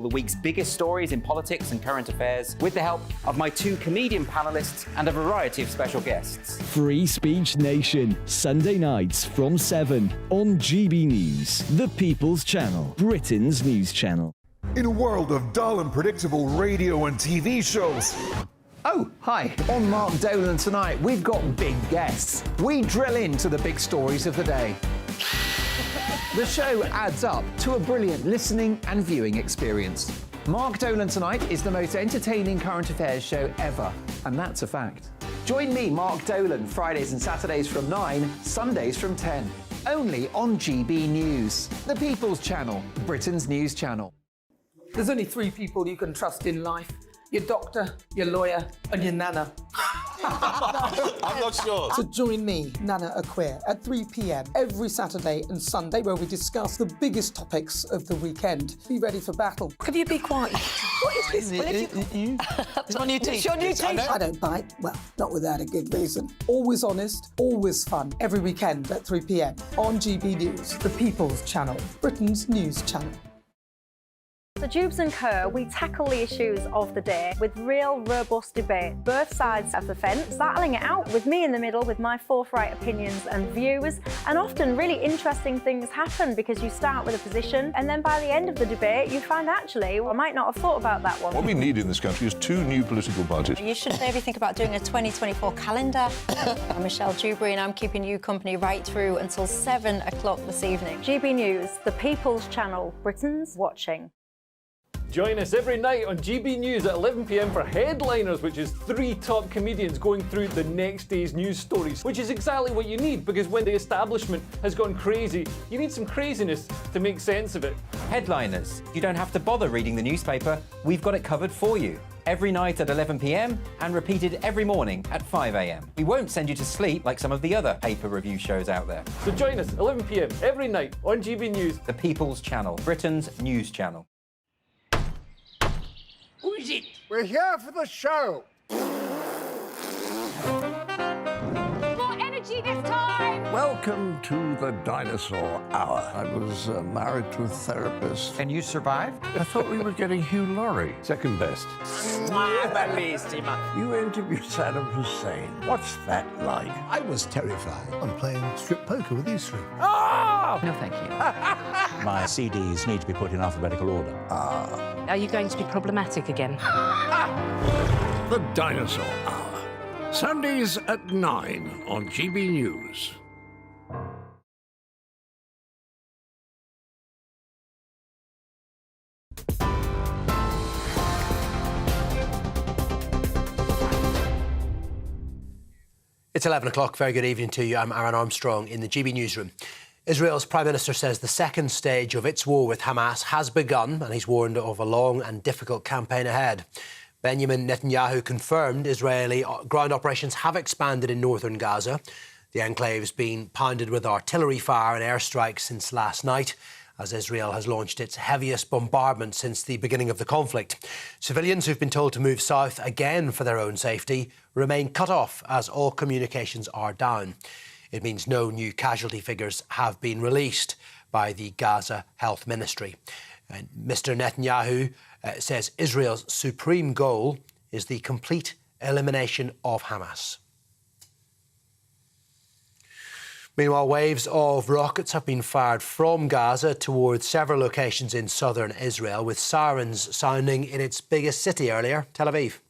The week's biggest stories in politics and current affairs with the help of my two comedian panellists and a variety of special guests. Free Speech Nation, Sunday nights from 7 on GB News, the People's Channel, Britain's news channel. In a world of dull and predictable radio and TV shows. Oh, hi. On Mark Dolan tonight, we've got big guests. We drill into the big stories of the day. The show adds up to a brilliant listening and viewing experience. Mark Dolan Tonight is the most entertaining current affairs show ever, and that's a fact. Join me, Mark Dolan, Fridays and Saturdays from 9, Sundays from 10. Only on GB News, the People's Channel, Britain's news channel. There's only three people you can trust in life. Your doctor, your lawyer, and your nana. I'm not sure. So join me, Nana Aquare, at 3 p.m. every Saturday and Sunday, where we discuss the biggest topics of the weekend. Be ready for battle. Could you be quiet? What is this? It's my new teeth. It's your new teeth. I don't bite. Well, not without a good reason. Always honest, always fun. Every weekend at 3 p.m. on GB News, the People's Channel, Britain's news channel. The Jubes and Kerr, we tackle the issues of the day with real, robust debate, both sides of the fence, battling it out with me in the middle with my forthright opinions and views. And often really interesting things happen because you start with a position and then by the end of the debate you find actually, well, I might not have thought about that one. What we need in this country is two new political parties. You should maybe think about doing a 2024 calendar. I'm Michelle Dewberry and I'm keeping you company right through until 7 o'clock this evening. GB News, the People's Channel, Britain's watching. Join us every night on GB News at 11 p.m. for Headliners, which is 3 top comedians going through the next day's news stories, which is exactly what you need, because when the establishment has gone crazy, you need some craziness to make sense of it. Headliners. You don't have to bother reading the newspaper. We've got it covered for you. Every night at 11 p.m. and repeated every morning at 5 a.m. We won't send you to sleep like some of the other paper review shows out there. So join us 11 p.m. every night on GB News. The People's Channel, Britain's news channel. Who is it? We're here for the show. More energy this time! Welcome to the Dinosaur Hour. I was married to a therapist. And you survived? I thought we were getting Hugh Laurie. Second best. You interviewed Saddam Hussein. What's that like? I was terrified. I'm playing strip poker with these three. Oh! No, thank you. My CDs need to be put in alphabetical order. Are you going to be problematic again? The Dinosaur Hour. Sundays at 9 on GB News. It's 11 o'clock. Very good evening to you. I'm Aaron Armstrong in the GB newsroom. Israel's Prime Minister says the second stage of its war with Hamas has begun, and he's warned of a long and difficult campaign ahead. Benjamin Netanyahu confirmed Israeli ground operations have expanded in northern Gaza. The enclave's been pounded with artillery fire and airstrikes since last night, as Israel has launched its heaviest bombardment since the beginning of the conflict. Civilians who've been told to move south again for their own safety remain cut off as all communications are down. It means no new casualty figures have been released by the Gaza Health Ministry. And Mr. Netanyahu says Israel's supreme goal is the complete elimination of Hamas. Meanwhile, waves of rockets have been fired from Gaza towards several locations in southern Israel, with sirens sounding in its biggest city earlier, Tel Aviv.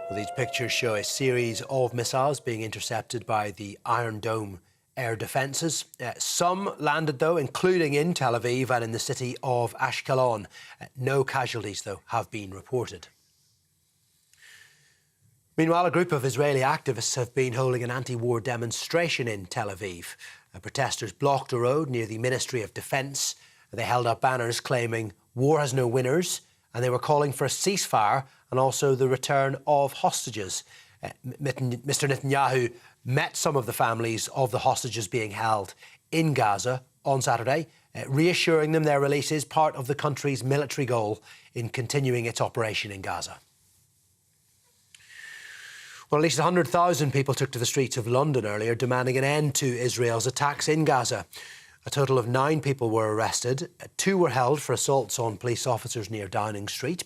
Well, these pictures show a series of missiles being intercepted by the Iron Dome air defences. Some landed, though, including in Tel Aviv and in the city of Ashkelon. No casualties, though, have been reported. Meanwhile, a group of Israeli activists have been holding an anti-war demonstration in Tel Aviv. Protesters blocked a road near the Ministry of Defence. They held up banners claiming war has no winners, and they were calling for a ceasefire and also the return of hostages. Mr. Netanyahu met some of the families of the hostages being held in Gaza on Saturday, reassuring them their release is part of the country's military goal in continuing its operation in Gaza. Well, at least 100,000 people took to the streets of London earlier, demanding an end to Israel's attacks in Gaza. A total of 9 people were arrested. 2 were held for assaults on police officers near Downing Street.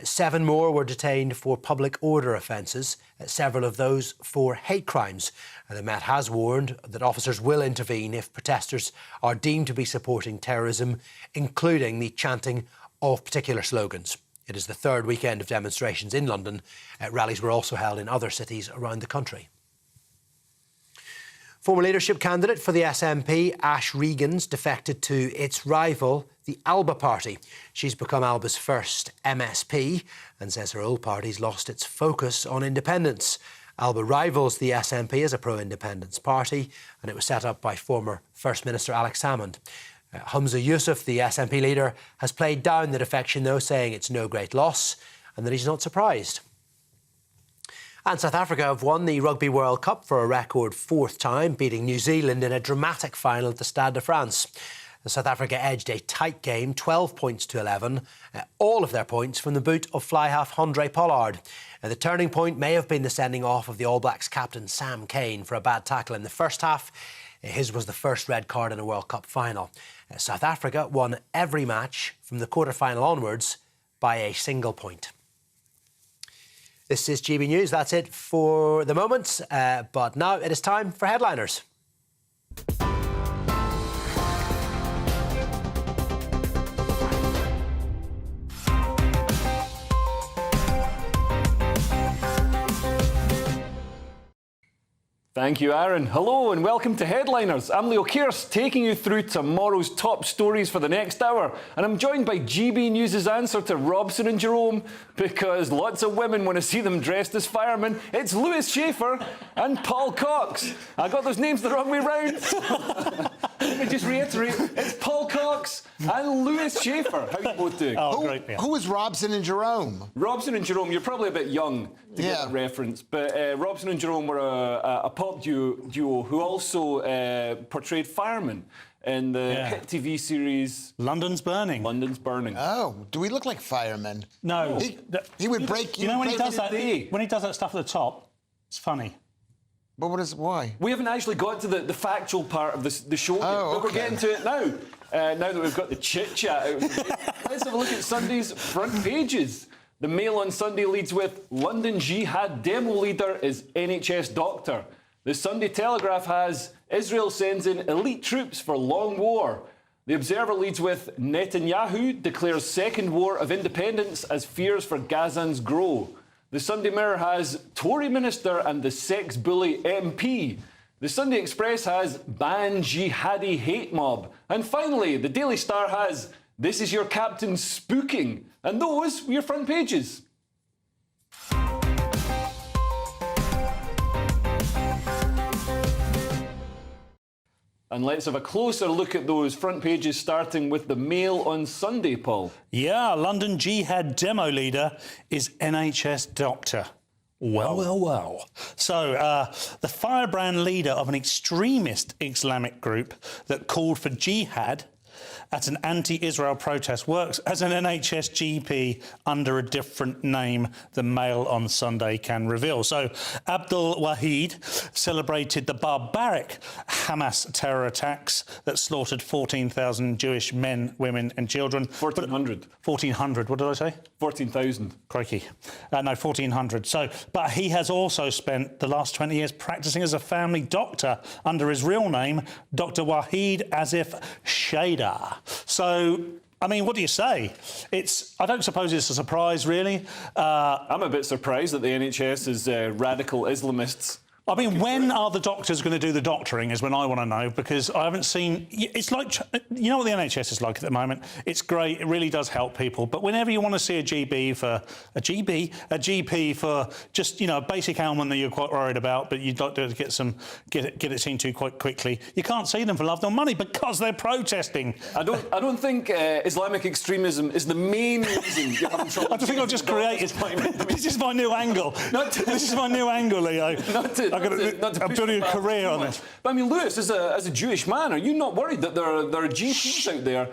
7 more were detained for public order offences, several of those for hate crimes. And the Met has warned that officers will intervene if protesters are deemed to be supporting terrorism, including the chanting of particular slogans. It is the 3rd weekend of demonstrations in London. Rallies were also held in other cities around the country. Former leadership candidate for the SNP, Ash Regan's defected to its rival, the Alba Party. She's become Alba's first MSP and says her old party's lost its focus on independence. Alba rivals the SNP as a pro-independence party, and it was set up by former First Minister Alex Salmond. Humza Yousaf, the SNP leader, has played down the defection, though, saying it's no great loss and that he's not surprised. And South Africa have won the Rugby World Cup for a record 4th time, beating New Zealand in a dramatic final at the Stade de France. South Africa edged a tight game, 12 points to 11, all of their points from the boot of fly-half Handré Pollard. The turning point may have been the sending off of the All Blacks captain Sam Cane for a bad tackle in the first half. His was the first red card in a World Cup final. South Africa won every match from the quarter-final onwards by a single point. This is GB News. That's it for the moment. But now it is time for Headliners. Thank you, Aaron. Hello and welcome to Headliners. I'm Leo Kearse, taking you through tomorrow's top stories for the next hour. And I'm joined by GB News' answer to Robson and Jerome, because lots of women want to see them dressed as firemen. It's Lewis Schaefer and Paul Cox. I got those names the wrong way round. Let me just reiterate, it's Paul Cox and Lewis Schaefer. How are you both doing? Oh, great. Yeah. Who was Robson and Jerome? Robson and Jerome, you're probably a bit young to get that reference, but Robson and Jerome were a pop duo who also portrayed firemen in the hit TV series London's Burning. London's Burning. Oh, do we look like firemen? No. He would break... You know when he does that? When he does that stuff at the top, it's funny. But why? We haven't actually got to the factual part of the show yet, but we're getting to it now. Now that we've got the chit-chat out, let's have a look at Sunday's front pages. The Mail on Sunday leads with London Jihad demo leader is NHS doctor. The Sunday Telegraph has Israel sends in elite troops for long war. The Observer leads with Netanyahu declares second war of independence as fears for Gazans grow. The Sunday Mirror has Tory minister and the sex bully MP. The Sunday Express has ban jihadi hate mob. And finally, the Daily Star has this is your captain spooking. And those were your front pages. And let's have a closer look at those front pages, starting with the Mail on Sunday, Paul. Yeah, London Jihad demo leader is NHS doctor. Well. So, the firebrand leader of an extremist Islamic group that called for jihad at an anti-Israel protest works as an NHS GP under a different name than Mail on Sunday can reveal. So Abdul Wahid celebrated the barbaric Hamas terror attacks that slaughtered 14,000 Jewish men, women and children. 1,400. 1,400, what did I say? 14,000. Crikey. No, 1,400. But he has also spent the last 20 years practising as a family doctor under his real name, Dr. Wahid Asif Shader. So, I mean, what do you say? I don't suppose it's a surprise, really. I'm a bit surprised that the NHS is radical Islamists. I mean, when are the doctors going to do the doctoring is when I want to know, because I haven't seen... It's like... You know what the NHS is like at the moment? It's great. It really does help people. But whenever you want to see a GP for just, a basic ailment that you're quite worried about, but you'd like to get it seen to quite quickly, you can't see them for love nor money because they're protesting. I don't think Islamic extremism is the main reason you're having trouble. I think I've just created... This is my new angle. This is my new angle, Leo. Not to I'm building a career on this. But I mean, Lewis, as a Jewish man, are you not worried that there are GPs out there?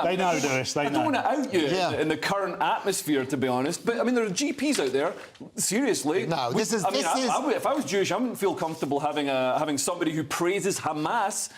They know, Lewis. They know. I don't want to out you in the current atmosphere, to be honest. But I mean, there are GPs out there. Seriously, no. If I was Jewish, I wouldn't feel comfortable having somebody who praises Hamas,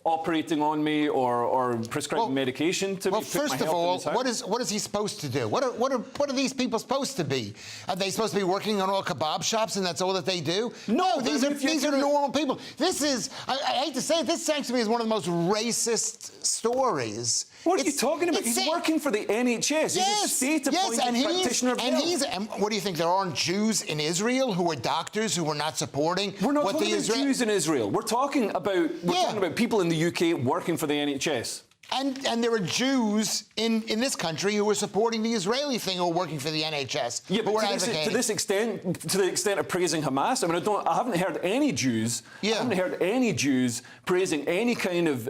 operating on me or prescribing medication to me. Well, first of all, what is he supposed to do? What are these people supposed to be? Are they supposed to be working on all kebab shops and that's all that they do? No, these are normal people. This is, I hate to say it, this strikes me as one of the most racist stories. What are you talking about? He's working for the NHS. He's a state-appointed practitioner of health. And what do you think? There aren't Jews in Israel who are doctors who are not supporting We're not talking about Jews in Israel. We're talking about people in the UK working for the NHS. And there are Jews in this country who are supporting the Israeli thing or working for the NHS. Yeah, but to the extent of praising Hamas, I mean, I haven't heard any Jews. I haven't heard any Jews praising any kind of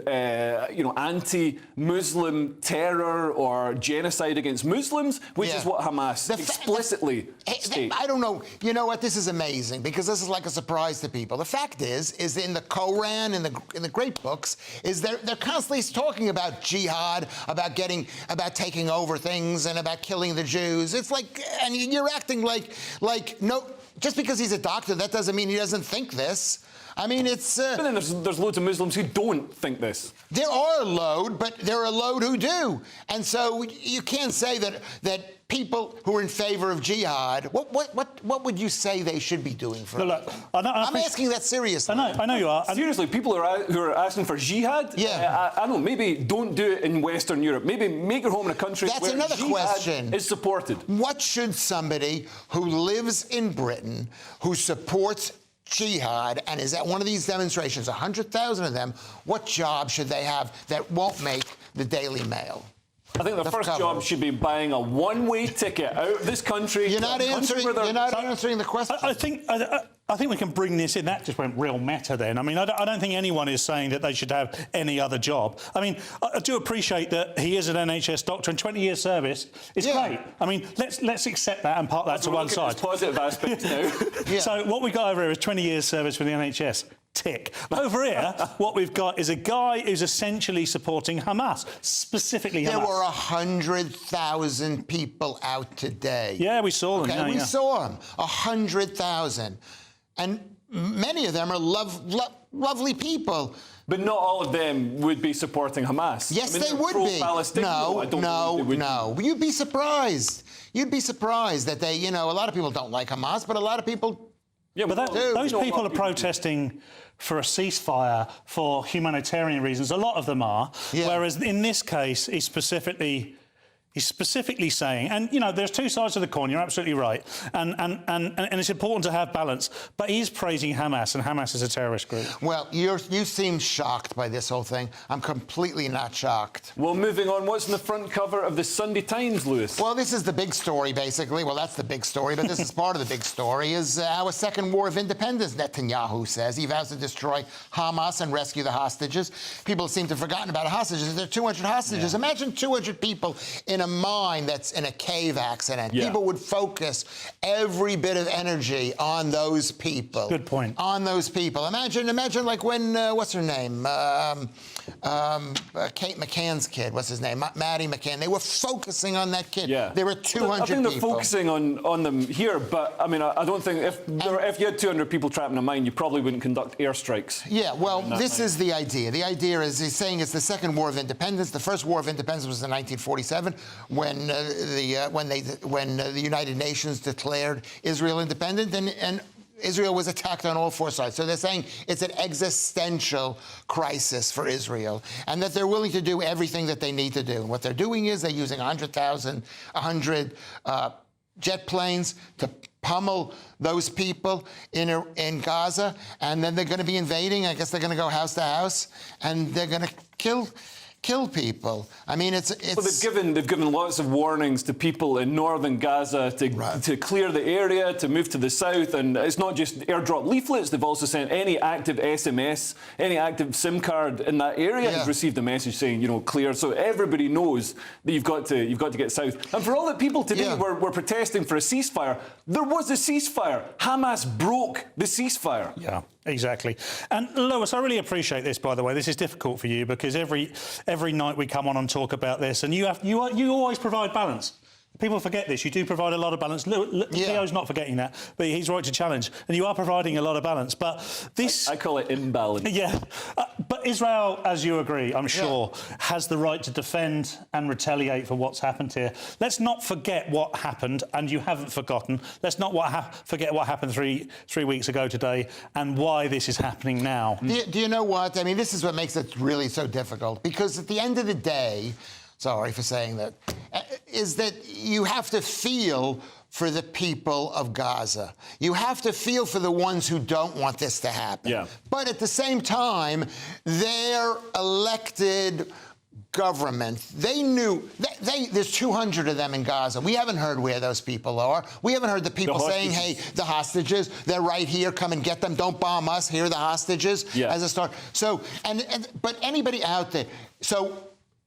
anti-Muslim terror or genocide against Muslims, which is what Hamas explicitly states. I don't know. You know what? This is amazing because this is like a surprise to people. The fact is in the Koran, in the great books, is they're constantly talking about jihad, about taking over things and about killing the Jews. It's like, and you're acting like no, just because he's a doctor, that doesn't mean he doesn't think this. I mean, it's... but then there's loads of Muslims who don't think this. There are a load, but there are a load who do. And so you can't say that people who are in favor of jihad, what would you say they should be doing for look, I'm asking that seriously. I know you are. Seriously, people who are asking for jihad, I don't know, maybe don't do it in Western Europe. Maybe make your home in a country where another jihad question. is supported. What should somebody who lives in Britain, who supports jihad and is at one of these demonstrations, 100,000 of them, what job should they have that won't make the Daily Mail? I think the first job should be buying a one-way ticket out of this country. You're not answering the question. I think we can bring this in. That just went real meta then. I mean, I don't think anyone is saying that they should have any other job. I mean, I do appreciate that he is an NHS doctor and 20 years service is great. I mean, let's accept that and park that to one side. Positive aspects now. So what we've got over here is 20 years service for the NHS. Tick. Over here, what we've got is a guy who's essentially supporting Hamas, specifically Hamas. There were 100,000 people out today. Yeah, we saw them. Okay, we saw them. 100,000. And many of them are lovely people. But not all of them would be supporting Hamas. Yes, they would be. No. You'd be surprised. You'd be surprised that they, a lot of people don't like Hamas, but a lot of people... Yeah, but those people are protesting for a ceasefire for humanitarian reasons. A lot of them are. Yeah. Whereas in this case, he's specifically saying, and there's two sides of the coin. You're absolutely right, and it's important to have balance. But he's praising Hamas, and Hamas is a terrorist group. Well, you seem shocked by this whole thing. I'm completely not shocked. Well, moving on, what's on the front cover of the Sunday Times, Lewis? Well, this is the big story, basically. Well, that's the big story, but this is part of the big story. Is our second war of independence? Netanyahu says he vows to destroy Hamas and rescue the hostages. People seem to have forgotten about hostages. There are 200 hostages. Yeah. Imagine 200 people in a mine that's in a cave accident. Yeah. People would focus every bit of energy on those people. Good point. On those people. Imagine like when, what's her name? Kate McCann's kid. What's his name? Maddie McCann. They were focusing on that kid. Yeah. There were 200 people. I think they're focusing on them here, but I mean, I don't think if you had 200 people trapped in a mine, you probably wouldn't conduct airstrikes. Yeah, well, this is the idea. The idea is he's saying it's the second war of independence. The first war of independence was in 1947 when the United Nations declared Israel independent, and Israel was attacked on all four sides. So they're saying it's an existential crisis for Israel, and that they're willing to do everything that they need to do. And what they're doing is they're using 100 jet planes to pummel those people in Gaza, and then they're going to be invading. I guess they're going to go house to house, and they're going to kill kill people. I mean, it's. Well, they've given lots of warnings to people in northern Gaza to clear the area, to move to the south, and it's not just airdrop leaflets. They've also sent any active SMS, any active SIM card in that area has received a message saying, you know, clear. So everybody knows that you've got to get south. And for all the people today were protesting for a ceasefire, there was a ceasefire. Hamas broke the ceasefire. Yeah. Exactly. And Lewis, I really appreciate this, by the way. This is difficult for you because every night we come on and talk about this, and you always provide balance. People forget this. You do provide a lot of balance. Leo's not forgetting that, but he's right to challenge. And you are providing a lot of balance. But this... I call it imbalance. Yeah. But Israel, as you agree, I'm sure, has the right to defend and retaliate for what's happened here. Let's not forget what happened, and you haven't forgotten. Let's not forget what happened three weeks ago today and why this is happening now. Do you know what? I mean, this is what makes it really so difficult. Because at the end of the day... Sorry for saying that, is that you have to feel for the people of Gaza. You have to feel for the ones who don't want this to happen. Yeah. But at the same time, their elected government, they knew, there's 200 of them in Gaza. We haven't heard where those people are. We haven't heard the people saying, hey, the hostages, they're right here, come and get them, don't bomb us, here are the hostages, as a start. So, but anybody out there, so,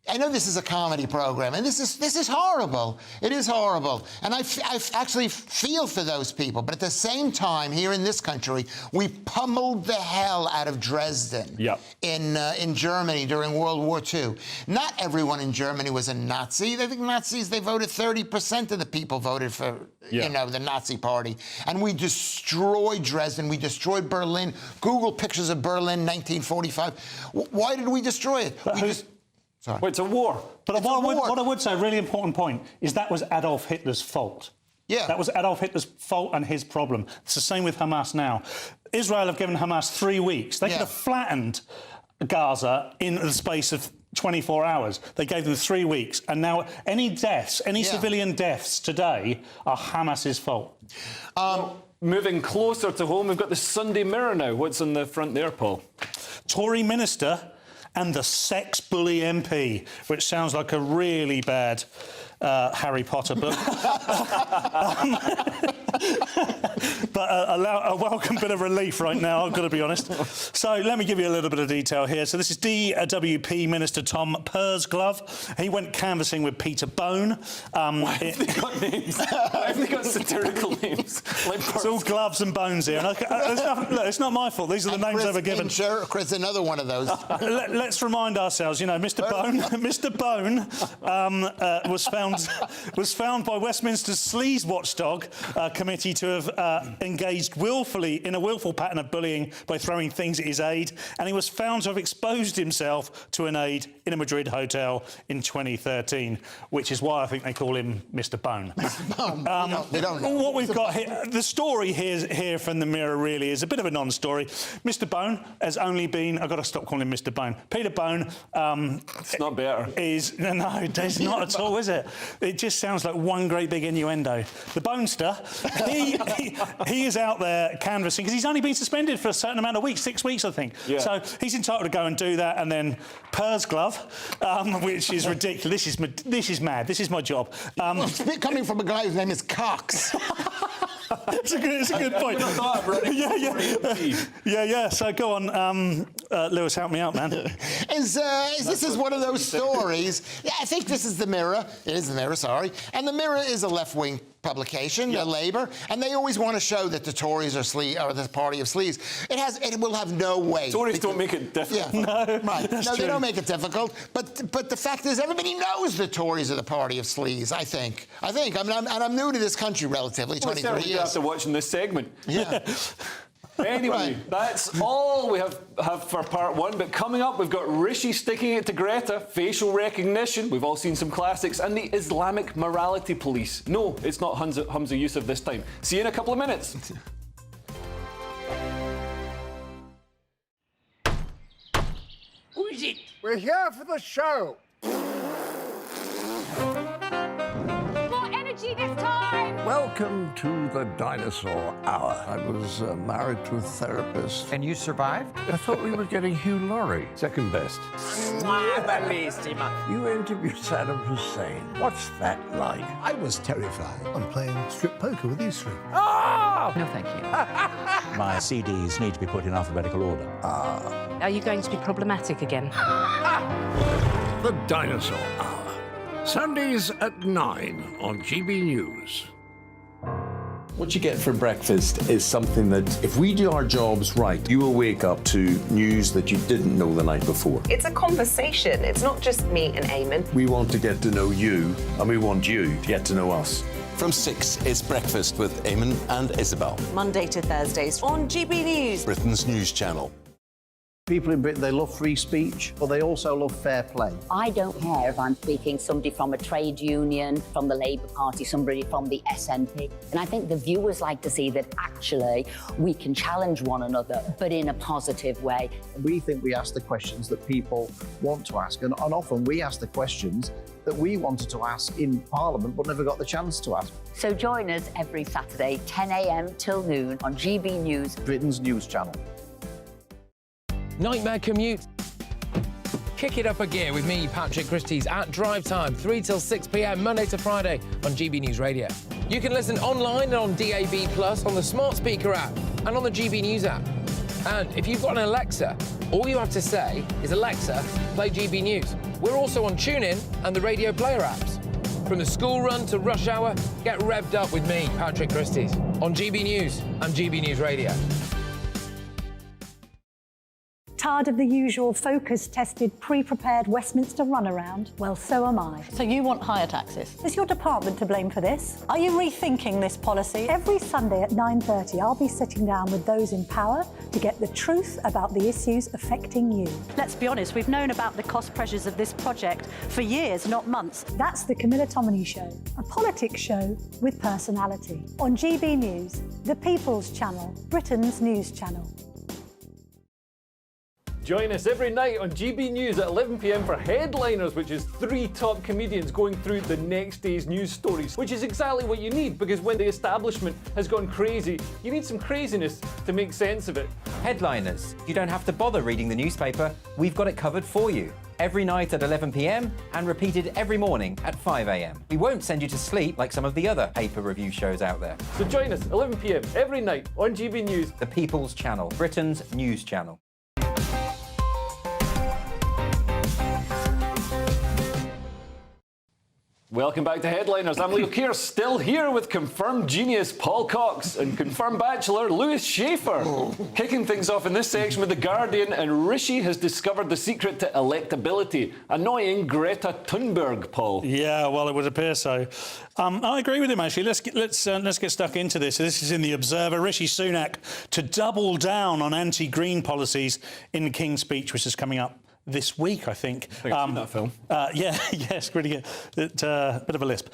I know this is a comedy program, and this is horrible. It is horrible. And I actually feel for those people. But at the same time, here in this country, we pummeled the hell out of Dresden in Germany during World War II. Not everyone in Germany was a Nazi. I think Nazis, they voted 30% of the people voted for, you know, the Nazi party. And we destroyed Dresden. We destroyed Berlin. Google pictures of Berlin, 1945. Why did we destroy it? Well, it's a war. But what I would say, a really important point, is that was Adolf Hitler's fault. Yeah. That was Adolf Hitler's fault and his problem. It's the same with Hamas now. Israel have given Hamas 3 weeks. They could have flattened Gaza in the space of 24 hours. They gave them 3 weeks. And now any deaths, any civilian deaths today are Hamas's fault. Moving closer to home, we've got the Sunday Mirror now. What's on the front there, Paul? Tory minister and the sex bully MP, which sounds like a really bad Harry Potter book. But a welcome bit of relief right now, I've got to be honest. So let me give you a little bit of detail here. So this is DWP Minister Tom Pursglove. He went canvassing with Peter Bone. Why have they got names? Why have they got satirical names? Like it's all gloves and bones here. And look, it's not my fault. These are the names they were given. Chris, another one of those. Let's remind ourselves, you know, Mr. Bone was found by Westminster's Sleaze Watchdog Committee to have engaged willfully in a willful pattern of bullying by throwing things at his aide, and he was found to have exposed himself to an aide in a Madrid hotel in 2013, which is why I think they call him Mr. Bone. We don't know. What we've got here, the story here from the Mirror really is a bit of a non-story. Mr. Bone has only been, I've got to stop calling him Mr. Bone. Peter Bone. It's not better. No, it's not at all, is it? It just sounds like one great big innuendo. The Bonester, he is out there canvassing because he's only been suspended for a certain amount of weeks, 6 weeks, I think. Yeah. So he's entitled to go and do that, and then Pursglove, which is ridiculous. This is mad. This is my job. Coming from a guy whose name is Cox. It's a good point. Yeah. So go on, Lewis, help me out, man. This is one of those stories. Yeah, I think this is the Mirror. It is the Mirror, sorry. And the Mirror is a left-wing publication, Labour, and they always want to show that the Tories are the party of sleaze. It will have no weight. Tories don't make it difficult. Yeah. No, right. That's no, true. They don't make it difficult. But the fact is, everybody knows the Tories are the party of sleaze. I think. I mean, I'm new to this country relatively, 23 years. After watching this segment. Yeah. Anyway, that's all we have for part one. But coming up, we've got Rishi sticking it to Greta, facial recognition. We've all seen some classics. And the Islamic morality police. No, it's not Humza Yusuf this time. See you in a couple of minutes. Who is it? We're here for the show. More energy this time! Welcome to the dinosaur hour. I was married to a therapist. And you survived? I thought we were getting Hugh Laurie. Second best. You interviewed Saddam Hussein. What's that like? I was terrified. I'm playing strip poker with these three. Oh! No, thank you. My CDs need to be put in alphabetical order. Are you going to be problematic again? The Dinosaur Hour. Sundays at 9 on GB News. What you get for breakfast is something that, if we do our jobs right, you will wake up to news that you didn't know the night before. It's a conversation. It's not just me and Eamon. We want to get to know you, and we want you to get to know us. From 6, it's Breakfast with Eamon and Isabel. Monday to Thursdays on GB News. Britain's news channel. People in Britain, they love free speech, but they also love fair play. I don't care if I'm speaking somebody from a trade union, from the Labour Party, somebody from the SNP. And I think the viewers like to see that actually we can challenge one another, but in a positive way. We think we ask the questions that people want to ask, and often we ask the questions that we wanted to ask in Parliament but never got the chance to ask. So join us every Saturday, 10 a.m. till noon on GB News, Britain's news channel. Nightmare commute. Kick it up a gear with me, Patrick Christie's, at drive time, 3 till 6 p.m, Monday to Friday on GB News Radio. You can listen online and on DAB+, on the smart speaker app, and on the GB News app. And if you've got an Alexa, all you have to say is, Alexa, play GB News. We're also on TuneIn and the Radio Player apps. From the school run to rush hour, get revved up with me, Patrick Christie's, on GB News and GB News Radio. Tired of the usual focus-tested, pre-prepared Westminster runaround? Well, so am I. So you want higher taxes? Is your department to blame for this? Are you rethinking this policy? Every Sunday at 9:30, I'll be sitting down with those in power to get the truth about the issues affecting you. Let's be honest, we've known about the cost pressures of this project for years, not months. That's the Camilla Tominey Show, a politics show with personality. On GB News, the People's Channel, Britain's news channel. Join us every night on GB News at 11 p.m. for Headliners, which is 3 top comedians going through the next day's news stories, which is exactly what you need, because when the establishment has gone crazy, you need some craziness to make sense of it. Headliners. You don't have to bother reading the newspaper. We've got it covered for you. Every night at 11 p.m. and repeated every morning at 5 a.m. We won't send you to sleep like some of the other paper review shows out there. So join us 11 p.m. every night on GB News. The People's Channel, Britain's news channel. Welcome back to Headliners. I'm Leo Keir, still here with confirmed genius Paul Cox and confirmed bachelor Lewis Schaefer. Kicking things off in this section with The Guardian, and Rishi has discovered the secret to electability. Annoying Greta Thunberg, Paul. Yeah, well, it would appear so. I agree with him, actually. Let's get stuck into this. This is in The Observer. Rishi Sunak to double down on anti-green policies in the King's speech, which is coming up this week, I think. I've seen that film. Yes, really good. Bit of a lisp.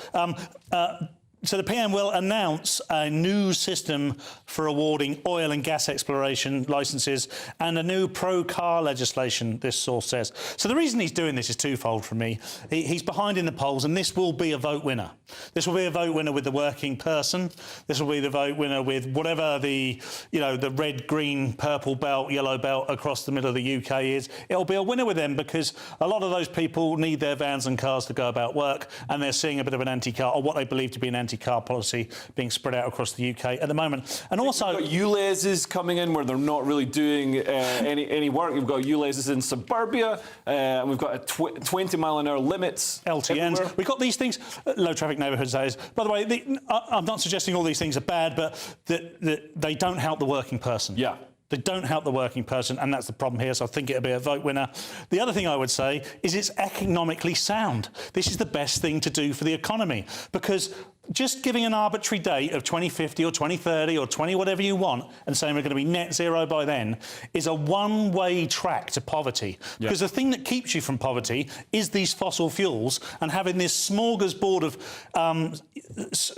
So the PM will announce a new system for awarding oil and gas exploration licences and a new pro-car legislation, this source says. So the reason he's doing this is twofold from me. He's behind in the polls, and this will be a vote winner. This will be a vote winner with the working person. This will be the vote winner with whatever the red, green, purple belt, yellow belt across the middle of the UK is. It'll be a winner with them because a lot of those people need their vans and cars to go about work, and they're seeing a bit of an anti-car, or what they believe to be an anti-car policy being spread out across the UK at the moment. And also, you've got ULEZs coming in where they're not really doing any work. You've got ULEZs in suburbia, and we've got 20 mile an hour limits. LTNs. Everywhere. We've got these things, low traffic neighbourhoods, that is. By the way, I'm not suggesting all these things are bad, but that they don't help the working person. Yeah. They don't help the working person, and that's the problem here, so I think it'll be a vote winner. The other thing I would say is it's economically sound. This is the best thing to do for the economy, because just giving an arbitrary date of 2050 or 2030 or 20 whatever you want and saying we're going to be net zero by then is a one-way track to poverty. Because the thing that keeps you from poverty is these fossil fuels and having this smorgasbord of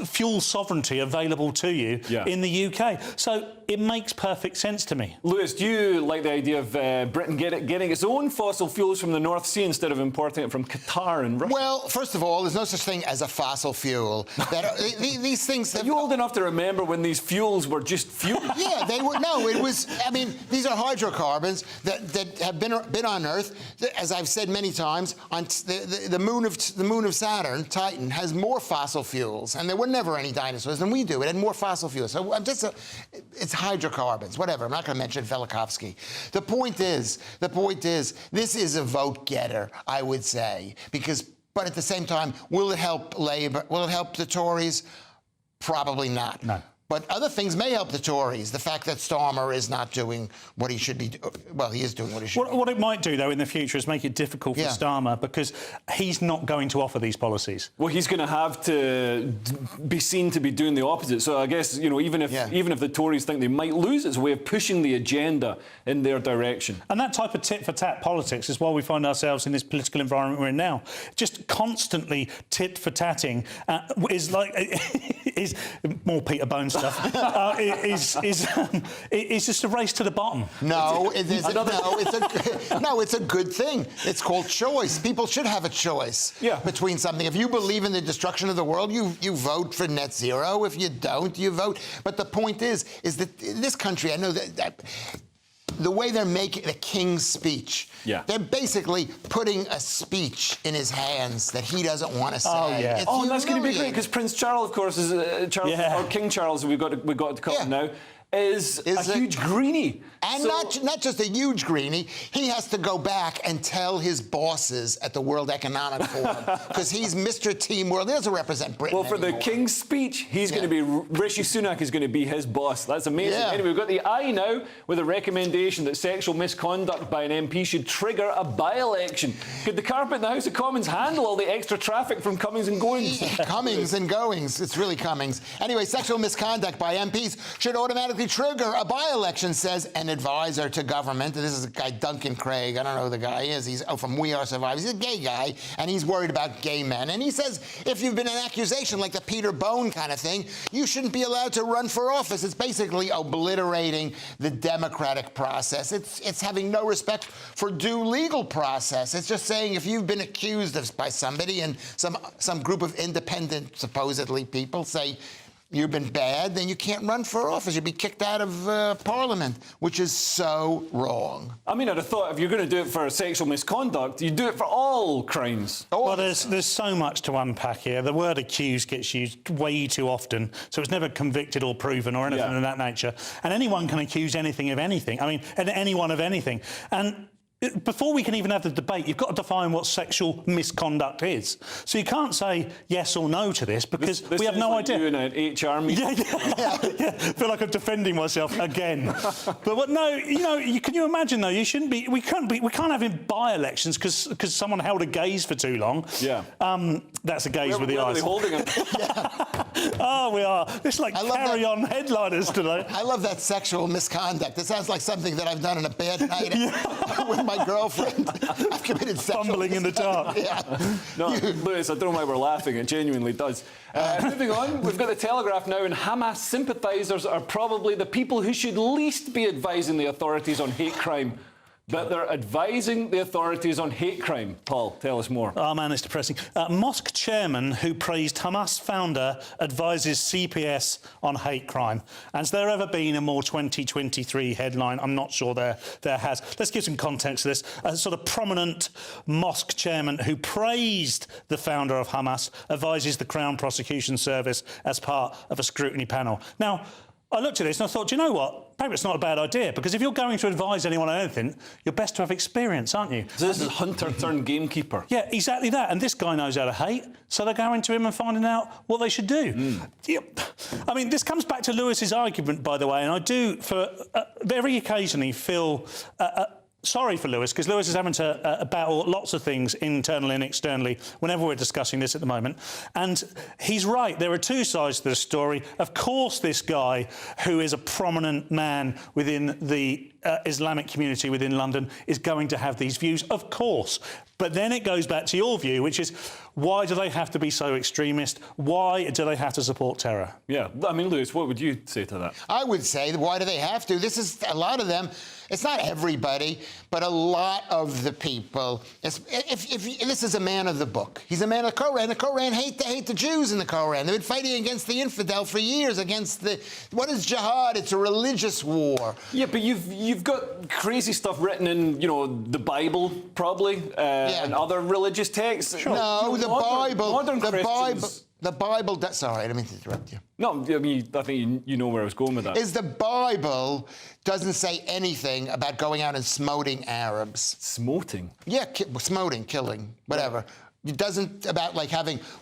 fuel sovereignty available to you in the UK. So it makes perfect sense to me. Lewis, do you like the idea of Britain getting its own fossil fuels from the North Sea instead of importing it from Qatar and Russia? Well, first of all, there's no such thing as a fossil fuel. that these things. Are you old enough to remember when these fuels were just fuel? Yeah, they were. No, it was. I mean, these are hydrocarbons that have been on Earth. As I've said many times, on the moon of Saturn, Titan, has more fossil fuels, and there were never any dinosaurs than we do. It had more fossil fuels. So it's hydrocarbons. Whatever. I'm not going to mention Velikovsky. The point is, this is a vote getter, I would say, because. But at the same time, will it help Labour? Will it help the Tories? Probably not. No. But other things may help the Tories. The fact that Starmer is not doing what he should be well, he is doing what he should be. What it might do, though, in the future is make it difficult for Starmer because he's not going to offer these policies. Well, he's going to have to be seen to be doing the opposite. So I guess, you know, even if the Tories think they might lose, it's a way of pushing the agenda in their direction. And that type of tit-for-tat politics is why we find ourselves in this political environment we're in now. Just constantly tit-for-tatting is like... is more Peter Bone stuff. It's just a race to the bottom. No, it's a good thing. It's called choice. People should have a choice between something. If you believe in the destruction of the world, you vote for net zero. If you don't, you vote. But the point is that in this country, I know that the way they're making the King's speech, they're basically putting a speech in his hands that he doesn't want to say. Oh, yeah. And that's going to be great because Prince Charles, of course, is or King Charles, we've got to call him now, is a huge greenie. And not just a huge greenie, he has to go back and tell his bosses at the World Economic Forum, because he's Mr. Team World. He doesn't represent Britain Well, for the King's speech, he's going to be... Rishi Sunak is going to be his boss. That's amazing. Anyway, we've got the eye now with a recommendation that sexual misconduct by an MP should trigger a by-election. Could the carpet in the House of Commons handle all the extra traffic from comings and goings? Comings and goings. It's really comings. Anyway, sexual misconduct by MPs should automatically trigger a by-election, says an advisor to government. This is a guy, Duncan Craig. I don't know who the guy is. He's from We Are Survivors. He's a gay guy, and he's worried about gay men. And he says if you've been an accusation like the Peter Bone kind of thing, you shouldn't be allowed to run for office. It's basically obliterating the democratic process. It's having no respect for due legal process. It's just saying if you've been accused by somebody and some group of independent, supposedly, people say you've been bad, then you can't run for office. You'll be kicked out of Parliament, which is so wrong. I mean, I'd have thought if you're going to do it for sexual misconduct, you do it for all crimes. Well, there's so much to unpack here. The word accused gets used way too often, so it's never convicted or proven or anything of that nature. And anyone can accuse anything of anything. I mean, anyone of anything. And before we can even have the debate, you've got to define what sexual misconduct is. So you can't say yes or no to this because we have no idea. You in an HR meeting. I feel like I'm defending myself again. But what? No, can you imagine though? You shouldn't be. We can't have by-elections because someone held a gaze for too long. Yeah. That's a gaze with the eyes. Where are they holding him? Oh, we are. It's like carry-on headliners today. I love that sexual misconduct. It sounds like something that I've done on a bad night with my girlfriend. I've committed sexual fumbling in the dark. No, Lewis, I don't know why we're laughing. It genuinely does. Moving on, we've got the Telegraph now, and Hamas sympathisers are probably the people who should least be advising the authorities on hate crime. But they're advising the authorities on hate crime. Paul, tell us more. Oh, man, it's depressing. Mosque chairman who praised Hamas founder advises CPS on hate crime. Has there ever been a more 2023 headline? I'm not sure there has. Let's give some context to this. A sort of prominent mosque chairman who praised the founder of Hamas advises the Crown Prosecution Service as part of a scrutiny panel. Now, I looked at this and I thought, do you know what? Maybe it's not a bad idea, because if you're going to advise anyone on anything, you're best to have experience, aren't you? So this is hunter turned gamekeeper. Yeah, exactly that. And this guy knows how to hate, so they're going to him and finding out what they should do. I mean, this comes back to Lewis's argument, by the way, and I do, for very occasionally, feel... sorry for Lewis, because Lewis is having to battle lots of things internally and externally whenever we're discussing this at the moment. And he's right, there are two sides to the story. Of course, this guy, who is a prominent man within the Islamic community within London is going to have these views, of course. But then it goes back to your view, which is, why do they have to be so extremist? Why do they have to support terror? Yeah, I mean, Lewis, what would you say to that? I would say, why do they have to? This is a lot of them. It's not everybody, but a lot of the people. If this is a man of the book, he's a man of the Koran. The Koran hate the Jews in the Koran. They've been fighting against the infidel for years. Against what is jihad? It's a religious war. Yeah, but you've got crazy stuff written in the Bible probably and other religious texts. Sure. No, the Bible. Modern Christians. The Bible. Sorry, I didn't mean to interrupt you. No, I mean, I think you know where I was going with that. The Bible doesn't say anything about going out and smoting Arabs. Smoting? Yeah, smoting, killing, whatever. It doesn't about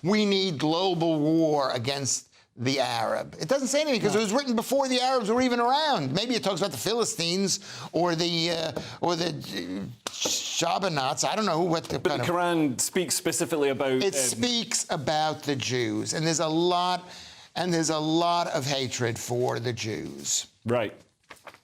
we need global war against the Arab. It doesn't say anything because it was written before the Arabs were even around. Maybe it talks about the Philistines or the Shabbanots. I don't know what the. But the Quran speaks specifically about. It speaks about the Jews, and there's a lot of hatred for the Jews. Right.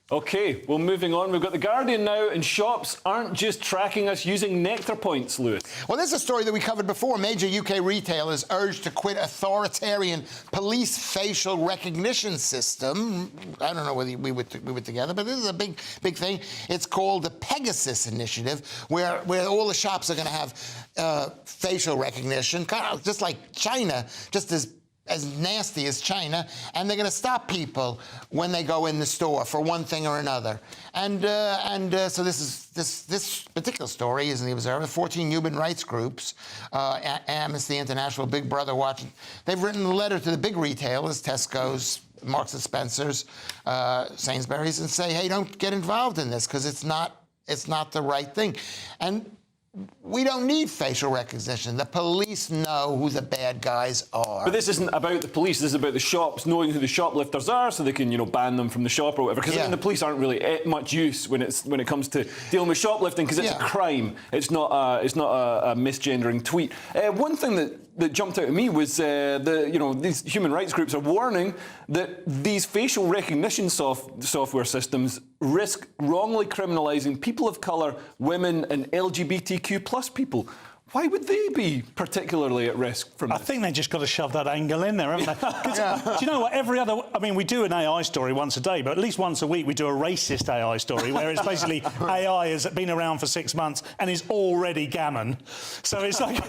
OK, well, moving on. We've got The Guardian now, and shops aren't just tracking us using nectar points, Lewis. Well, this is a story that we covered before. Major UK retailers urged to quit authoritarian police facial recognition system. I don't know whether we were together, but this is a big thing. It's called the Pegasus Initiative, where all the shops are going to have facial recognition, kind of just like China, just as nasty as China, and they're going to stop people when they go in the store for one thing or another. And so this particular story is in the Observer. 14 human rights groups, Amnesty International, Big Brother watching, they've written a letter to the big retailers, Tesco's, Marks and Spencer's, Sainsbury's, and say, hey, don't get involved in this because it's not the right thing. And we don't need facial recognition. The police know who the bad guys are. But this isn't about the police. This is about the shops knowing who the shoplifters are, so they can, ban them from the shop or whatever. Because the police aren't really much use when it comes to dealing with shoplifting, because it's a crime. It's not a misgendering tweet. One thing that jumped out at me was these human rights groups are warning that these facial recognition software systems risk wrongly criminalising people of colour, women, and LGBTQ plus people. Why would they be particularly at risk from this? I think they just got to shove that angle in there, haven't they? Do you know what? We do an AI story once a day, but at least once a week we do a racist AI story where it's basically AI has been around for 6 months and is already gammon. So it's like,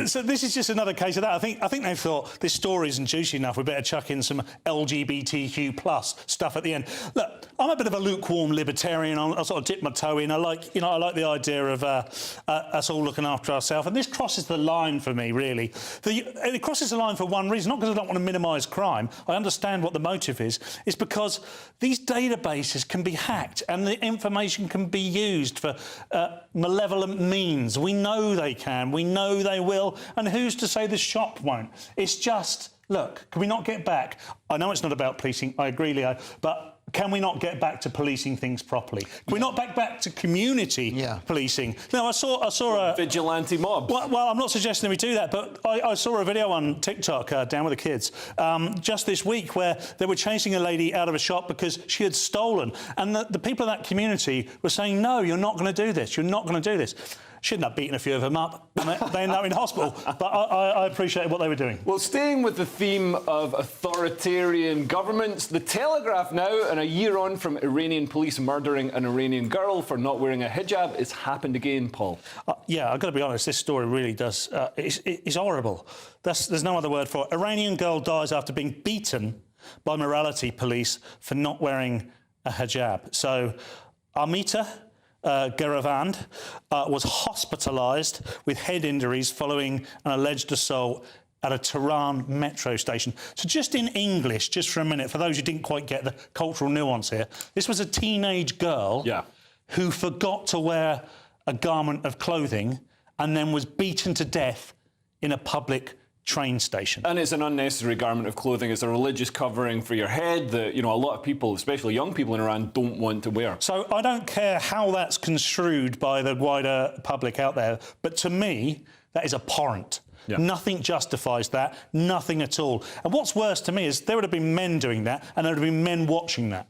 so this is just another case of that. I think they thought this story isn't juicy enough. We better chuck in some LGBTQ plus stuff at the end. Look, I'm a bit of a lukewarm libertarian. I sort of dip my toe in. I like the idea of us all looking after ourselves. And this crosses the line for me, really. It crosses the line for one reason, not because I don't want to minimise crime. I understand what the motive is. It's because these databases can be hacked and the information can be used for malevolent means. We know they can. We know they will. And who's to say the shop won't? It's just, look, can we not get back? I know it's not about policing. I agree, Leo. But can we not get back to policing things properly? Can we not back to community policing? No, I saw a vigilante mob. Well, I'm not suggesting we do that, but I saw a video on TikTok, down with the kids, just this week, where they were chasing a lady out of a shop because she had stolen, and the people in that community were saying, "No, you're not going to do this. You're not going to do this." Shouldn't have beaten a few of them up. They end up in hospital. But I appreciate what they were doing. Well, staying with the theme of authoritarian governments, The Telegraph now, and a year on from Iranian police murdering an Iranian girl for not wearing a hijab, it's happened again, Paul. Yeah, I've got to be honest, this story really does... it's horrible. There's no other word for it. Iranian girl dies after being beaten by morality police for not wearing a hijab. So, Amita Garavand was hospitalised with head injuries following an alleged assault at a Tehran metro station. So just in English, just for a minute, for those who didn't quite get the cultural nuance here, this was a teenage girl who forgot to wear a garment of clothing and then was beaten to death in a public train station. And it's an unnecessary garment of clothing. It's a religious covering for your head that, a lot of people, especially young people in Iran, don't want to wear. So I don't care how that's construed by the wider public out there, but to me, that is abhorrent. Yeah. Nothing justifies that, nothing at all. And what's worse to me is there would have been men doing that and there would have been men watching that.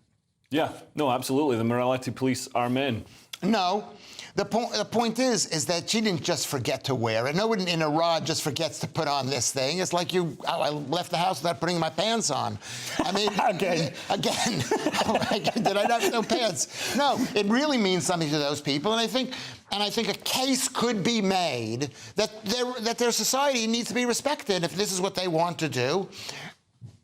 Yeah, no, absolutely. The morality police are men. No. The point is that she didn't just forget to wear it. No one in Iran just forgets to put on this thing. It's like I left the house without putting my pants on. I mean, again, did I not have no pants? No, it really means something to those people, and I think a case could be made that their society needs to be respected if this is what they want to do.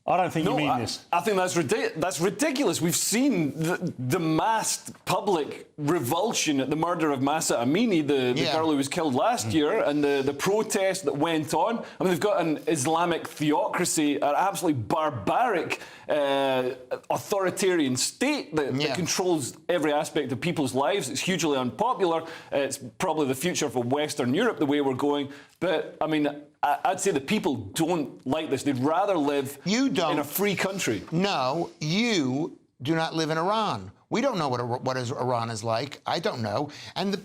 I don't think you mean this. I think that's ridiculous. We've seen the massed public revulsion at the murder of Mahsa Amini, the girl who was killed last year, and the protest that went on. I mean, they've got an Islamic theocracy, an absolutely barbaric authoritarian state that controls every aspect of people's lives. It's hugely unpopular. It's probably the future for Western Europe, the way we're going. But, I mean, I'd say the people don't like this. They'd rather live in a free country. No, you do not live in Iran. We don't know what Iran is like. I don't know. And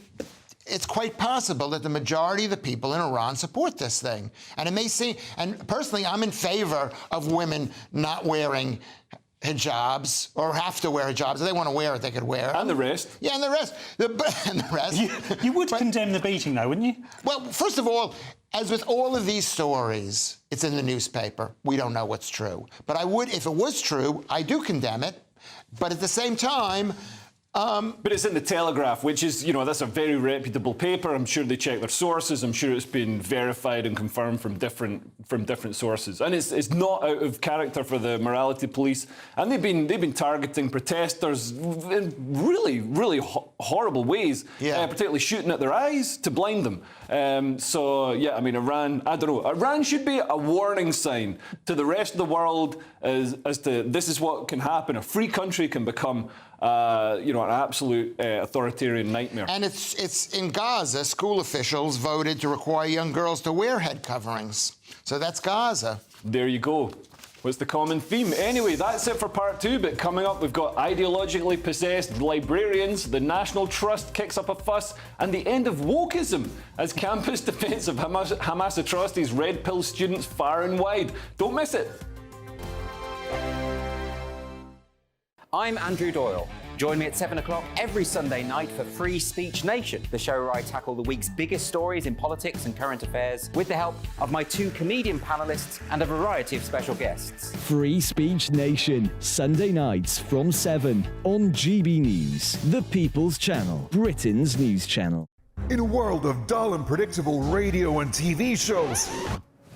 it's quite possible that the majority of the people in Iran support this thing. And it may seem, and personally, I'm in favor of women not wearing hijabs or have to wear hijabs. If they want to wear it, they could wear it. And the rest. Yeah, and the rest. And the rest. You would condemn the beating, though, wouldn't you? Well, first of all, as with all of these stories, it's in the newspaper. We don't know what's true. But I would, if it was true, I do condemn it. But at the same time... but it's in the Telegraph, which is, that's a very reputable paper. I'm sure they check their sources. I'm sure it's been verified and confirmed from different sources. And it's not out of character for the morality police. And they've been targeting protesters in really, really horrible ways, particularly shooting at their eyes to blind them. Iran, I don't know. Iran should be a warning sign to the rest of the world as to this is what can happen. A free country can become an absolute authoritarian nightmare. And it's in Gaza, school officials voted to require young girls to wear head coverings. So that's Gaza. There you go. What's the common theme? Anyway, that's it for part 2, but coming up we've got ideologically possessed librarians, the National Trust kicks up a fuss, and the end of wokeism as campus defence of Hamas atrocities red pill students far and wide. Don't miss it. I'm Andrew Doyle. Join me at 7 o'clock every Sunday night for Free Speech Nation, the show where I tackle the week's biggest stories in politics and current affairs with the help of my 2 comedian panellists and a variety of special guests. Free Speech Nation, Sunday nights from 7 on GB News, the People's Channel, Britain's news channel. In a world of dull and predictable radio and TV shows...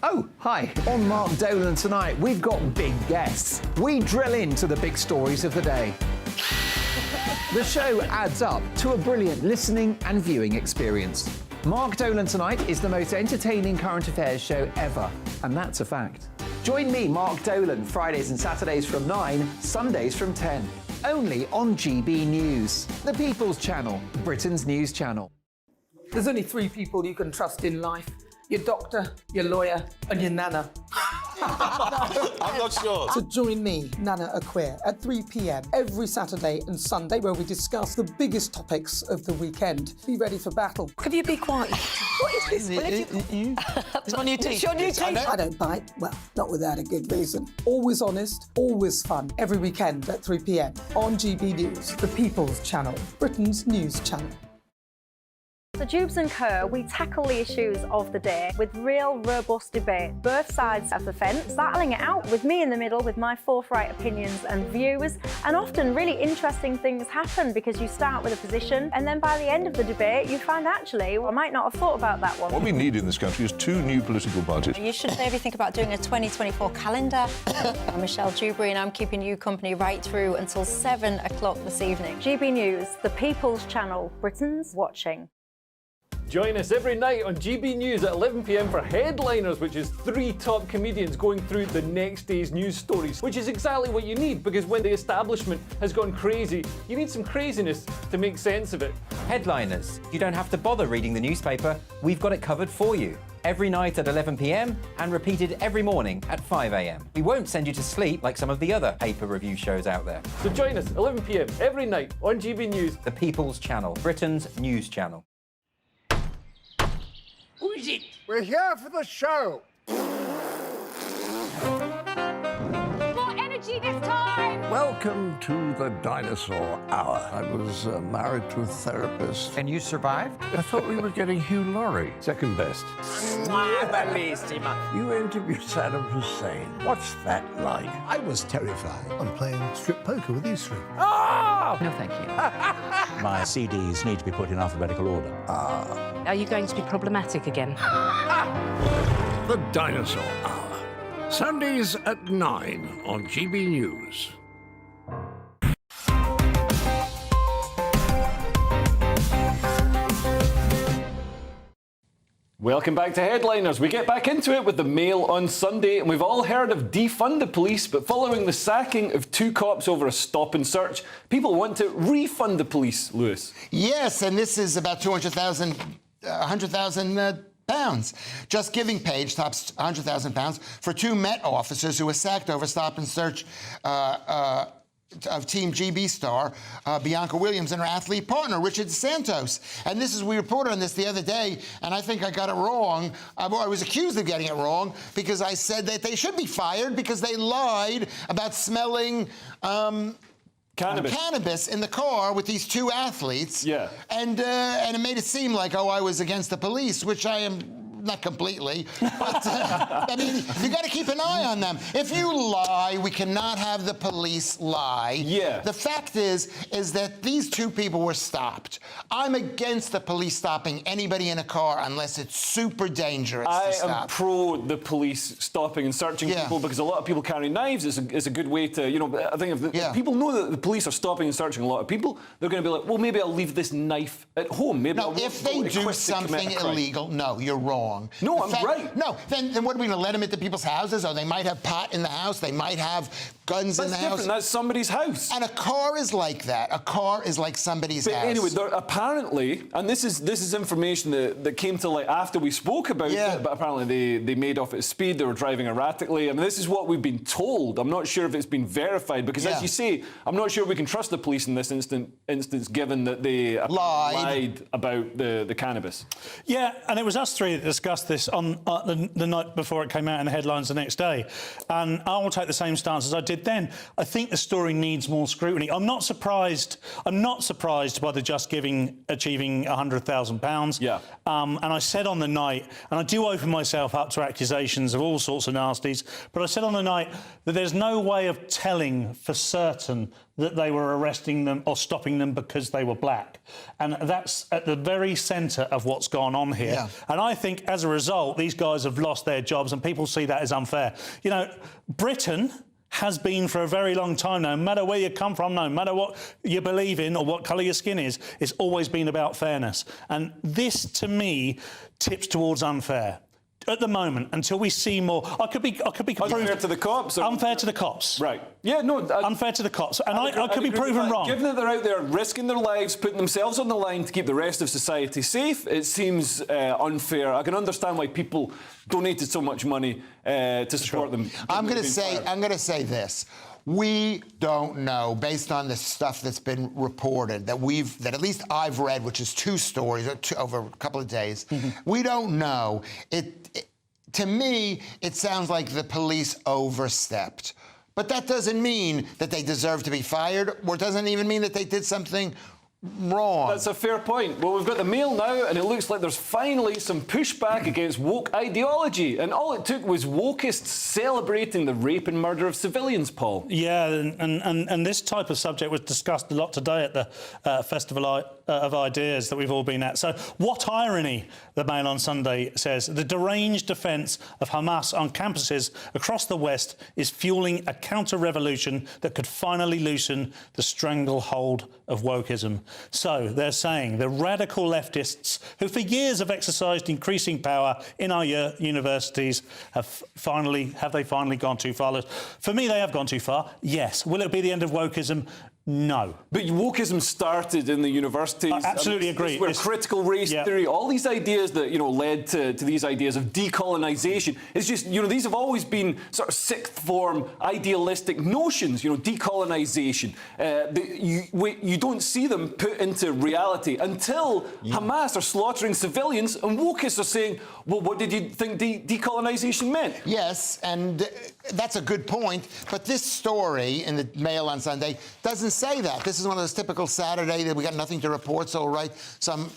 Oh, hi. On Mark Dolan tonight, we've got big guests. We drill into the big stories of the day. The show adds up to a brilliant listening and viewing experience. Mark Dolan Tonight is the most entertaining current affairs show ever, and that's a fact. Join me, Mark Dolan, Fridays and Saturdays from 9, Sundays from 10. Only on GB News, the People's Channel, Britain's news channel. There's only 3 people you can trust in life. Your doctor, your lawyer, and your nana. I'm not sure. So join me, Nana Acquare, at 3 p.m. every Saturday and Sunday, where we discuss the biggest topics of the weekend. Be ready for battle. Could you be quiet? What is this? It's my new teeth. It's your new teeth. I don't bite. Well, not without a good reason. Always honest, always fun. Every weekend at 3 p.m. on GB News, the People's Channel, Britain's news channel. So Jubes and Kerr, we tackle the issues of the day with real robust debate, both sides of the fence, battling it out with me in the middle with my forthright opinions and views. And often really interesting things happen because you start with a position and then by the end of the debate you find actually, I might not have thought about that one. What we need in this country is 2 new political parties. You should maybe think about doing a 2024 calendar. I'm Michelle Dewberry and I'm keeping you company right through until 7 o'clock this evening. GB News, the People's Channel, Britain's watching. Join us every night on GB News at 11 p.m. for Headliners, which is 3 top comedians going through the next day's news stories, which is exactly what you need, because when the establishment has gone crazy, you need some craziness to make sense of it. Headliners. You don't have to bother reading the newspaper. We've got it covered for you. Every night at 11 p.m. and repeated every morning at 5 a.m. We won't send you to sleep like some of the other paper review shows out there. So join us 11 p.m. every night on GB News. The People's Channel, Britain's news channel. Who is it? We're here for the show. More energy this time! Welcome to the Dinosaur Hour. I was married to a therapist. And you survived? I thought we were getting Hugh Laurie. Second best. You interviewed Saddam Hussein. What's that like? I was terrified. I'm playing strip poker with these three. Oh! No, thank you. My CDs need to be put in alphabetical order. Are you going to be problematic again? The Dinosaur Hour. Sundays at 9 on GB News. Welcome back to Headliners. We get back into it with the Mail on Sunday, and we've all heard of defund the police, but following the sacking of 2 cops over a stop and search, people want to refund the police, Lewis. Yes, and this is about 100,000 pounds. Just Giving page tops 100,000 pounds for 2 Met officers who were sacked over stop and search of Team GB star Bianca Williams and her athlete partner, Richard Santos. And we reported on this the other day, and I think I got it wrong. I was accused of getting it wrong because I said that they should be fired because they lied about smelling cannabis in the car with these 2 athletes. Yeah. And it made it seem like, I was against the police, which I am not completely, but I mean, you got to keep an eye on them. If you lie, we cannot have the police lie. Yeah. The fact is that these 2 people were stopped. I'm against the police stopping anybody in a car unless it's super dangerous to stop. I am pro the police stopping and searching people because a lot of people carry knives. It's a good way to, I think if people know that the police are stopping and searching a lot of people, they're going to be like, well, maybe I'll leave this knife at home. Maybe if they do something illegal, no, you're wrong. No, I'm right. No, then what are we going to let them into people's houses? Or they might have pot in the house. They might have guns in the house. That's somebody's house. And a car is like that. A car is like somebody's house. Anyway, apparently, and this is information that came to light after we spoke about it, but apparently they made off at speed. They were driving erratically. I mean, this is what we've been told. I'm not sure if it's been verified because, as you say, I'm not sure we can trust the police in this instance, given that they lied about the cannabis. Yeah, and it was us 3 that discussed this on the night before it came out in the headlines the next day. And I will take the same stance as I did then. I think the story needs more scrutiny. I'm not surprised by the Just Giving achieving £100,000. Yeah. And I said on the night, and I do open myself up to accusations of all sorts of nasties, but I said on the night that there's no way of telling for certain that they were arresting them or stopping them because they were black. And that's at the very centre of what's gone on here. Yeah. And I think, as a result, these guys have lost their jobs and people see that as unfair. Britain has been for a very long time now, no matter where you come from, no matter what you believe in or what colour your skin is, it's always been about fairness. And this, to me, tips towards unfair. At the moment, until we see more, I could be unfair to the cops. Unfair to the cops, right? Yeah, no, unfair to the cops, and I could be proven wrong. Given that they're out there risking their lives, putting themselves on the line to keep the rest of society safe, it seems unfair. I can understand why people donated so much money to support them. I'm going to say this. We don't know, based on the stuff that's been reported, that at least I've read, which is 2 stories over a couple of days. We don't know. To me, it sounds like the police overstepped. But that doesn't mean that they deserve to be fired, or it doesn't even mean that they did something wrong. That's a fair point. Well, we've got the Mail now, and it looks like there's finally some pushback against woke ideology. And all it took was wokeists celebrating the rape and murder of civilians, Paul. Yeah, and this type of subject was discussed a lot today at the Festival of Ideas that we've all been at. So what irony, the Mail on Sunday says. The deranged defence of Hamas on campuses across the West is fuelling a counter-revolution that could finally loosen the stranglehold of wokeism. So they're saying the radical leftists, who for years have exercised increasing power in our universities, have they finally gone too far? For me, they have gone too far. Yes. Will it be the end of wokeism? No. But wokeism started in the universities. I absolutely agree. Where critical race theory, all these ideas that, led to these ideas of decolonisation, it's just, these have always been sort of sixth form idealistic notions, decolonisation. You don't see them put into reality until Hamas are slaughtering civilians and wokeists are saying, well, what did you think decolonisation meant? Yes, and that's a good point. But this story in the Mail on Sunday doesn't say that. This is one of those typical Saturday that we got nothing to report, so we'll write some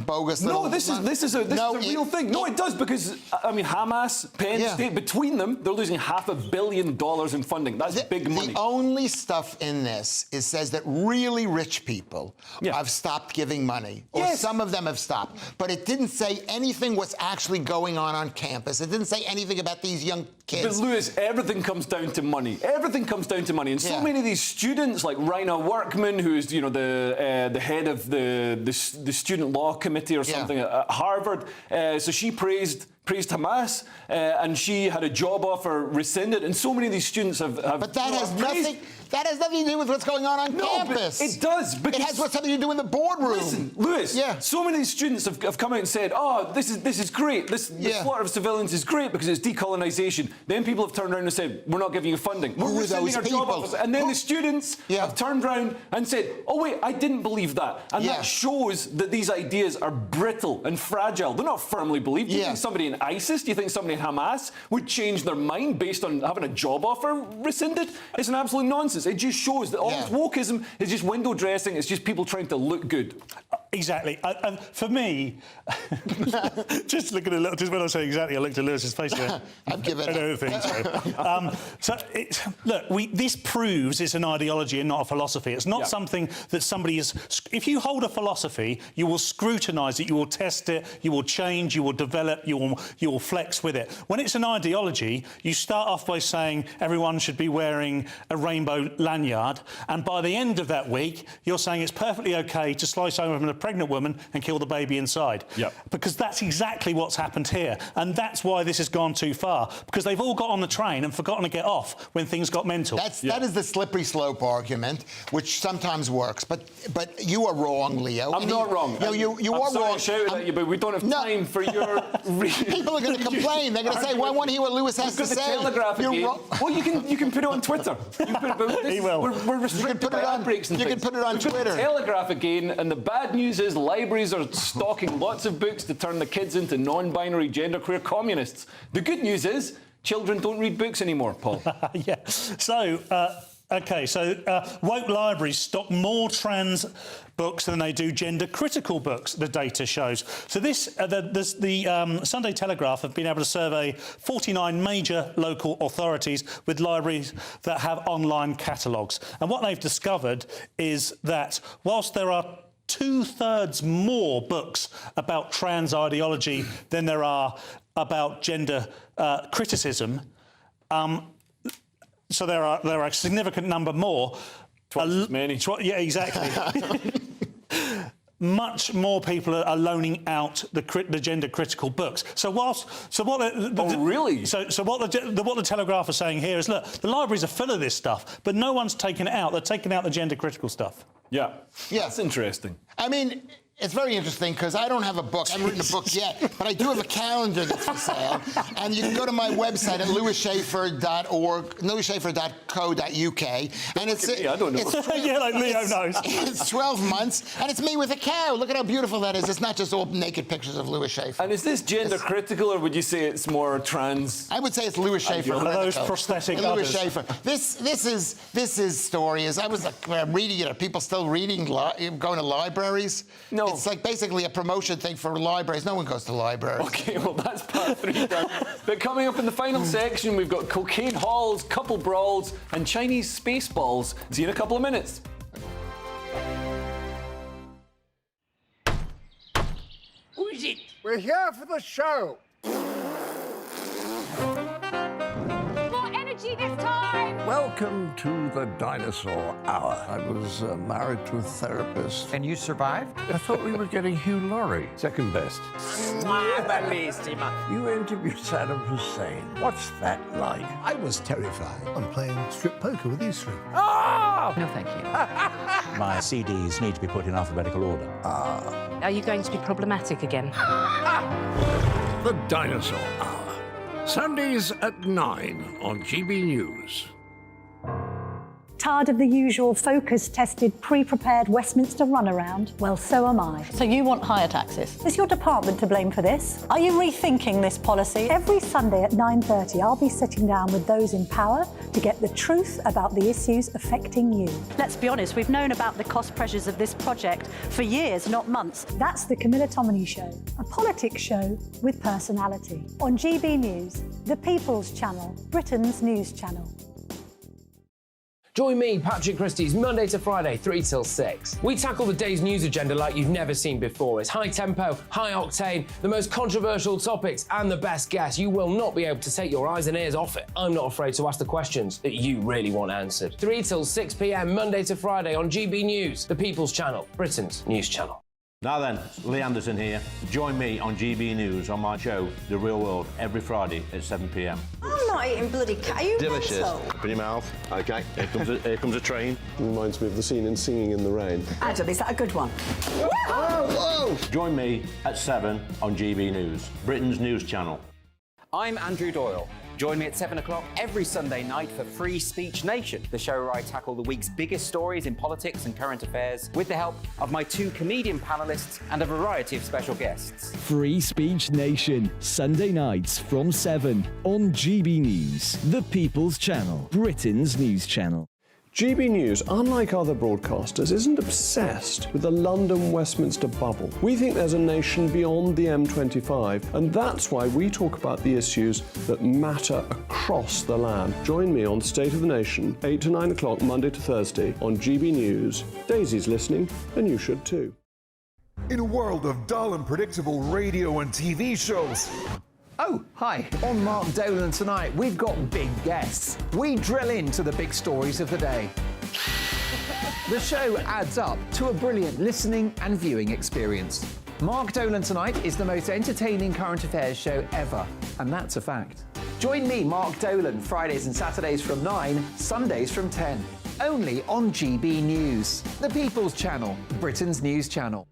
bogus little... No, this is a real thing. No, it does, because, Hamas, Penn State, between them, they're losing $500 million in funding. That's big money. The only stuff in this says that really rich people have stopped giving money. Or some of them have stopped. But it didn't say anything what's actually going on campus. It didn't say anything about these young kids. But, Lewis, everything comes down to money. Everything comes down to money. And so many of these students, like Raina Workman, who's the head of the student law committee or something at Harvard, so she praised Hamas, and she had a job offer rescinded, and so many of these students have. But that has nothing. That has nothing to do with what's going on campus. It does. It has something to do in the boardroom. Listen, Lewis. So many of these students have come out and said, "Oh, this is great. The slaughter of civilians is great because it's decolonisation." Then people have turned around and said, "We're not giving you funding. We're rescinding our job offers." And then the students have turned around and said, "Oh wait, I didn't believe that." And that shows that these ideas are brittle and fragile. They're not firmly believed. Do you think somebody in ISIS, do you think somebody in Hamas would change their mind based on having a job offer rescinded? It's an absolute nonsense. It just shows that all this wokeism is just window dressing. It's just people trying to look good. Exactly. And for me, just looking at just when I say exactly, I looked at Lewis's face. I've given I don't think so. This proves it's an ideology and not a philosophy. It's not something that somebody is. If you hold a philosophy, you will scrutinise it, you will test it, you will change, you will develop, you will flex with it. When it's an ideology, you start off by saying everyone should be wearing a rainbow lanyard, and by the end of that week, you're saying it's perfectly okay to slice open a pregnant woman and kill the baby inside. Because that's exactly what's happened here, and that's why this has gone too far, because they've all got on the train and forgotten to get off when things got mental. That is the slippery slope argument, which sometimes works, but you are wrong, Leo. I'm not wrong. No, you are wrong. I'm sorry to shout at you, but we don't have time for your... People are going to complain. They're going to say, well, I want to hear what Lewis has to say. Telegraph again. Well, you can put it on Twitter. He will. We're restricted by ad breaks and things. You can put it on Twitter. Telegraph again, and the bad news is libraries are stocking lots of books to turn the kids into non-binary, genderqueer communists. The good news is children don't read books anymore, Paul. So, woke libraries stock more trans books than they do gender-critical books, the data shows. So the Sunday Telegraph have been able to survey 49 major local authorities with libraries that have online catalogues. And what they've discovered is that whilst there are 2/3 more books about trans ideology than there are about gender criticism, so there are a significant number more. Twice as many. Yeah, exactly. Much more people are loaning out the gender critical books. So what the Telegraph are saying here is, look, the libraries are full of this stuff, but no one's taken it out. They're taking out the gender critical stuff. Yeah, that's interesting. I mean, it's very interesting because I don't have a book. I haven't written a book yet, but I do have a calendar that's for sale. And you can go to my website at lewisschafer.org, lewisschafer.co.uk. And I don't know. Like Leo knows. It's 12 months, and it's me with a cow. Look at how beautiful that is. It's not just all naked pictures of Lewis Schafer. And is this gender critical, or would you say it's more trans? I would say it's Lewis Schafer. One of those prosthetic Lewis Schafer. This story is. I was reading it. Are people still reading? Going to libraries? No. It's like basically a promotion thing for libraries. No one goes to libraries. OK, well, that's part 3 done. But coming up in the final section, we've got cocaine halls, couple brawls, and Chinese space balls. See you in a couple of minutes. Who is it? We're here for the show. More energy this time. Welcome to the dinosaur hour. I was married to a therapist. And you survived? I thought we were getting Hugh Laurie. Second best. You interviewed Saddam Hussein. What's that like? I was terrified. I'm playing strip poker with these three. Oh! No, thank you. My CDs need to be put in alphabetical order. Are you going to be problematic again? The Dinosaur Hour. Sundays at 9 on GB News. Tired of the usual focus-tested, pre-prepared Westminster runaround? Well, so am I. So you want higher taxes? Is your department to blame for this? Are you rethinking this policy? Every Sunday at 9:30, I'll be sitting down with those in power to get the truth about the issues affecting you. Let's be honest, we've known about the cost pressures of this project for years, not months. That's the Camilla Tominey Show, a politics show with personality. On GB News, the People's Channel, Britain's news channel. Join me, Patrick Christie's, Monday to Friday, 3 till 6. We tackle the day's news agenda like you've never seen before. It's high tempo, high octane, the most controversial topics, and the best guests. You will not be able to take your eyes and ears off it. I'm not afraid to ask the questions that you really want answered. 3 till 6 p.m, Monday to Friday on GB News, the People's Channel, Britain's news channel. Now then, Lee Anderson here. Join me on GB News on my show, The Real World, every Friday at 7 p.m. I'm not eating bloody cat. Are you delicious? mental? Open your mouth. OK, here comes a train. Reminds me of the scene in Singing in the Rain. Adam, is that a good one? Whoa! Join me at 7 on GB News, Britain's news channel. I'm Andrew Doyle. Join me at 7 o'clock every Sunday night for Free Speech Nation, the show where I tackle the week's biggest stories in politics and current affairs with the help of my 2 comedian panellists and a variety of special guests. Free Speech Nation, Sunday nights from 7 on GB News, the People's Channel, Britain's news channel. GB News, unlike other broadcasters, isn't obsessed with the London-Westminster bubble. We think there's a nation beyond the M25, and that's why we talk about the issues that matter across the land. Join me on State of the Nation, 8 to 9 o'clock, Monday to Thursday, on GB News. Daisy's listening, and you should too. In a world of dull and predictable radio and TV shows, Oh, hi. On Mark Dolan tonight, we've got big guests. We drill into the big stories of the day. The show adds up to a brilliant listening and viewing experience. Mark Dolan Tonight is the most entertaining current affairs show ever, and that's a fact. Join me, Mark Dolan, Fridays and Saturdays from 9, Sundays from 10. Only on GB News, the People's Channel, Britain's news channel.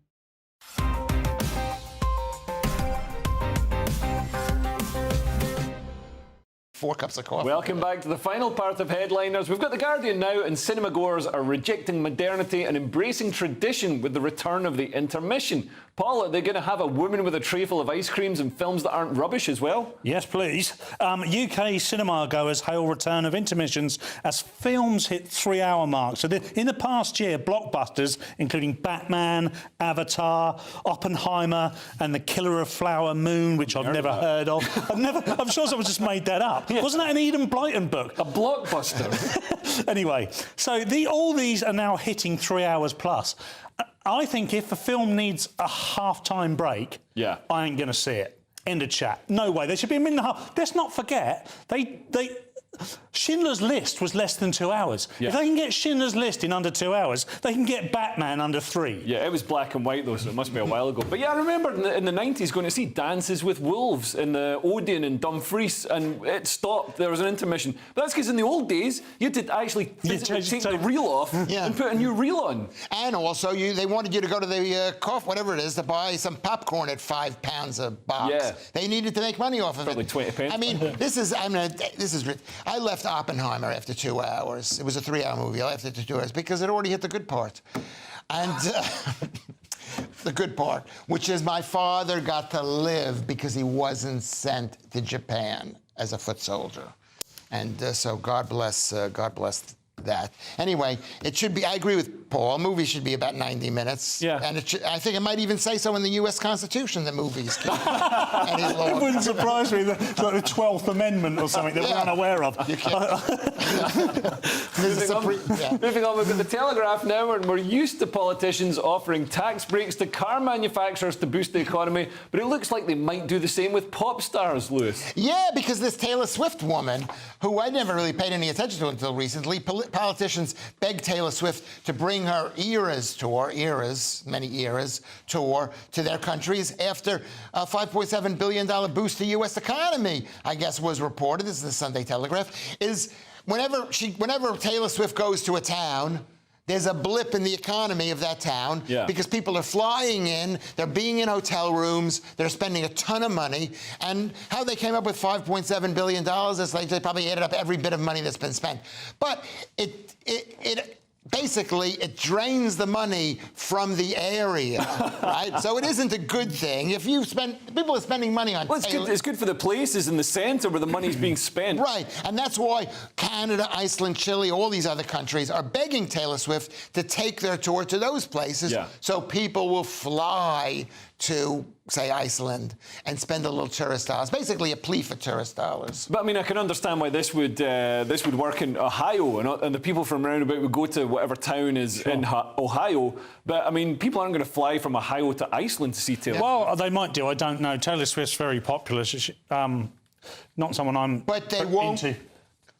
4 cups of coffee. Welcome back to the final part of Headliners. We've got The Guardian now, and cinema goers are rejecting modernity and embracing tradition with the return of the intermission. Paul, are they going to have a woman with a tray full of ice creams and films that aren't rubbish as well? Yes, please. UK cinema goers hail return of intermissions as films hit 3-hour mark. So in the past year, blockbusters, including Batman, Avatar, Oppenheimer and The Killer of Flower Moon, which I've never heard of. I'm sure someone just made that up. Yeah. Wasn't that an Eden Blyton book? A blockbuster. Anyway, so all these are now hitting 3 hours plus. I think if a film needs a half-time break, I ain't going to see it. End of chat. No way. There should be a minute and a half. Let's not forget, Schindler's List was less than 2 hours. Yeah. If they can get Schindler's List in under 2 hours, they can get Batman under 3. Yeah, it was black and white though, so it must be a while ago. But yeah, I remember in the 90s going to see Dances with Wolves in the Odeon in Dumfries, and it stopped. There was an intermission. But that's because in the old days, you had to actually take the reel off and put a new reel on. And also, they wanted you to go to the whatever it is, to buy some popcorn at £5 a box. Yeah. They needed to make money off of it. Probably 20 pence. I mean, this is I left Oppenheimer after 2 hours. It was a 3-hour movie. I left it to 2 hours because it already hit the good part. And the good part, which is my father got to live because he wasn't sent to Japan as a foot soldier. And so God bless that. Anyway, it should be, I agree with Paul, movies should be about 90 minutes. Yeah. And I think it might even say so in the U.S. Constitution that movies can't be any longer. It wouldn't surprise me that it's like the 12th Amendment or something that we're unaware of. Moving on, we've got the Telegraph now, and we're used to politicians offering tax breaks to car manufacturers to boost the economy, but it looks like they might do the same with pop stars, Lewis. Yeah, because this Taylor Swift woman, who I never really paid any attention to until recently, politicians begged Taylor Swift to bring her many eras tour to their countries after a $5.7 billion boost to U.S. economy, I guess was reported. This is the Sunday Telegraph. Is whenever Taylor Swift goes to a town, there's a blip in the economy of that town because people are flying in, they're being in hotel rooms, they're spending a ton of money. And how they came up with $5.7 billion is like they probably added up every bit of money that's been spent. But it basically, it drains the money from the area, right? So it isn't a good thing. If you people are spending money on... Well, it's good for the places in the centre where the money's being spent. Right, and that's why Canada, Iceland, Chile, all these other countries are begging Taylor Swift to take their tour to those places so people will fly to, say, Iceland and spend a little tourist dollars. Basically a plea for tourist dollars. But I mean, I can understand why this would work in Ohio, and the people from around about would go to whatever town is in Ohio. But I mean, people aren't going to fly from Ohio to Iceland to see Taylor. Well, they might do. I don't know. Taylor Swift's very popular. Not someone I'm But they won't. into.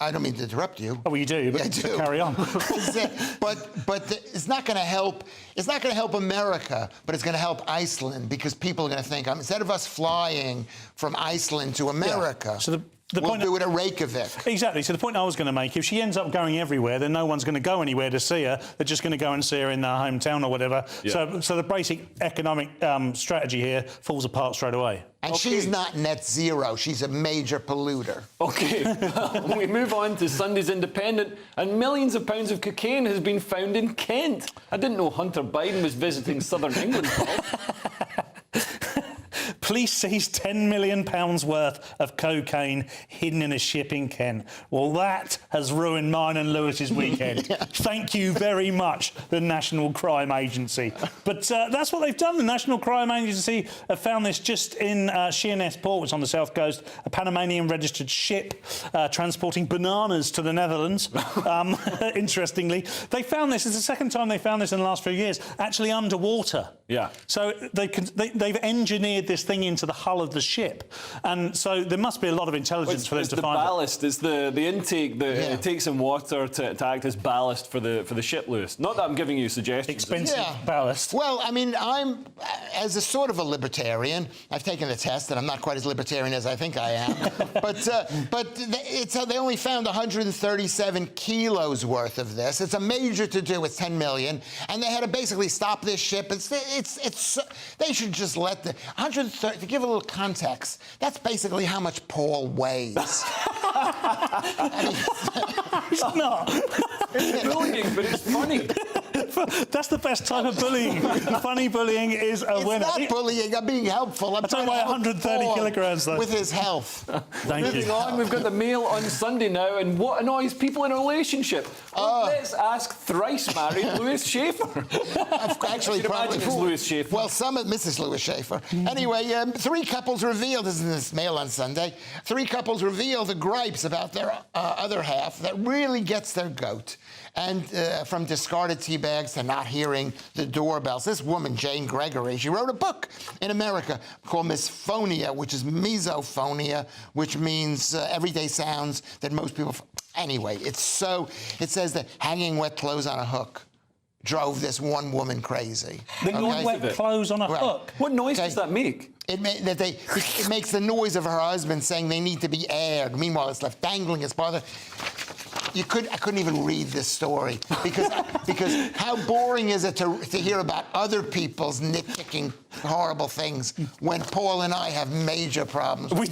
I don't mean to interrupt you. Oh, well, you do, but carry on. but it's not going to help. It's not going to help America, but it's going to help Iceland because people are going to think, instead of us flying from Iceland to America, so we'll do it at Reykjavik. Exactly. So the point I was going to make, if she ends up going everywhere, then no one's going to go anywhere to see her. They're just going to go and see her in their hometown or whatever. Yeah. So the basic economic strategy here falls apart straight away. And she's not net zero. She's a major polluter. OK. We move on to Sunday's Independent, and millions of pounds of cocaine has been found in Kent. I didn't know Hunter Biden was visiting southern England, Paul. Police seized £10 million worth of cocaine hidden in a ship in Kent. Well, that has ruined mine and Lewis's weekend. Thank you very much, the National Crime Agency. But that's what they've done. The National Crime Agency have found this just in Sheerness Port, which is on the south coast, a Panamanian-registered ship transporting bananas to the Netherlands. Interestingly, they found this. It's the second time they found this in the last few years, actually underwater. Yeah. So they've engineered this thing into the hull of the ship, and so there must be a lot of intelligence for them to find ballast. It's the intake that it takes in water to act as ballast for the ship, Lewis. Not that I'm giving you suggestions. Expensive ballast. Well, I mean, I'm as a sort of a libertarian. I've taken the test, and I'm not quite as libertarian as I think I am. but they only found 137 kilos worth of this. It's a major to-do. It's 10 million, and they had to basically stop this ship. They should just let the 130. To give a little context, that's basically how much Paul weighs. It's not. It's bullying, but it's funny. That's the best type of bullying. Funny bullying is a winner. It's not bullying. I'm being helpful. I'm trying to weigh 130 kilograms, though. With his health. Moving on, we've got the Mail on Sunday now, and what annoys people in a relationship? Well, let's ask thrice-married Lewis Schaefer. Actually, probably it's Lewis Schaefer. Well, some of Mrs. Lewis Schaefer. Anyway, 3 couples revealed, this is in this Mail on Sunday, 3 couples revealed the gripes about their other half that really gets their goat. And from discarded tea bags to not hearing the doorbells. This woman, Jane Gregory, she wrote a book in America called Misphonia, which is misophonia, which means everyday sounds that most people... Anyway, it says that hanging wet clothes on a hook drove this one woman crazy. Wet clothes on a hook? What noise does that make? It makes the noise of her husband saying they need to be aired. Meanwhile, it's left dangling as part of the... I couldn't even read this story because how boring is it to hear about other people's nitpicking horrible things when Paul and I have major problems. The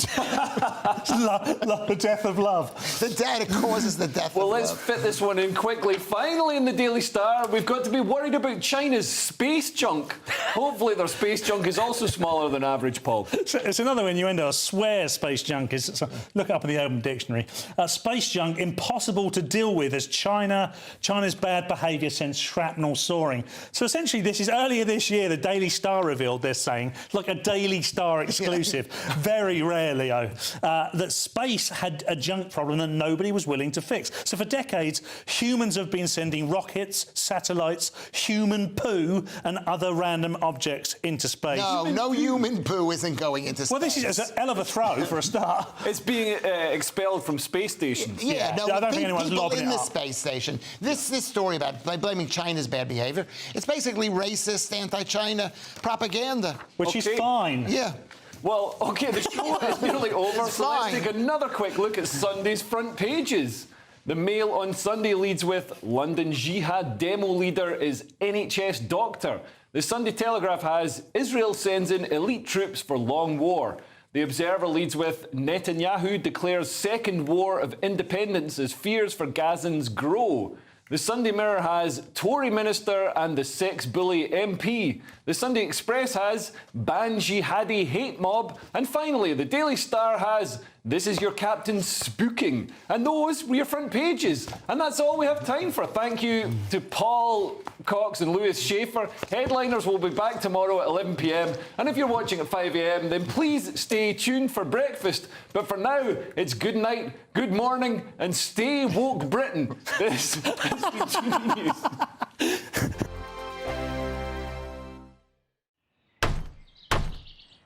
death of love. The data causes the death of love. Well, let's fit this one in quickly. Finally, in the Daily Star, we've got to be worried about China's space junk. Hopefully their space junk is also smaller than average, Paul. It's another innuendo. I swear space junk is... So look it up in the Open Dictionary. Space junk, impossible to deal with as China's bad behaviour sends shrapnel soaring. So essentially, this is earlier this year, the Daily Star revealed, they're saying, like a Daily Star exclusive, very rare, Leo, that space had a junk problem that nobody was willing to fix. So for decades, humans have been sending rockets, satellites, human poo and other random objects into space. No human poo isn't going into space. Well, this is a hell of a throw for a start. It's being expelled from space stations. Yeah, I don't think anyone's people lobbing in it the up. space station. This story about blaming China's bad behaviour, it's basically racist, anti-China propaganda. Which is fine. Yeah. Well, OK, the show is nearly over, so let's take another quick look at Sunday's front pages. The Mail on Sunday leads with London Jihad demo leader is NHS doctor. The Sunday Telegraph has Israel sends in elite troops for long war. The Observer leads with Netanyahu declares second war of independence as fears for Gazans grow. The Sunday Mirror has Tory minister and the sex bully MP. The Sunday Express has ban jihadi hate mob. And finally, the Daily Star has this is your captain spooking. And those were your front pages. And that's all we have time for. Thank you to Paul Cox and Lewis Schaefer. Headliners will be back tomorrow at 11 p.m. And if you're watching at 5 a.m, then please stay tuned for breakfast. But for now, it's good night, good morning, and stay woke Britain. This is GBNews.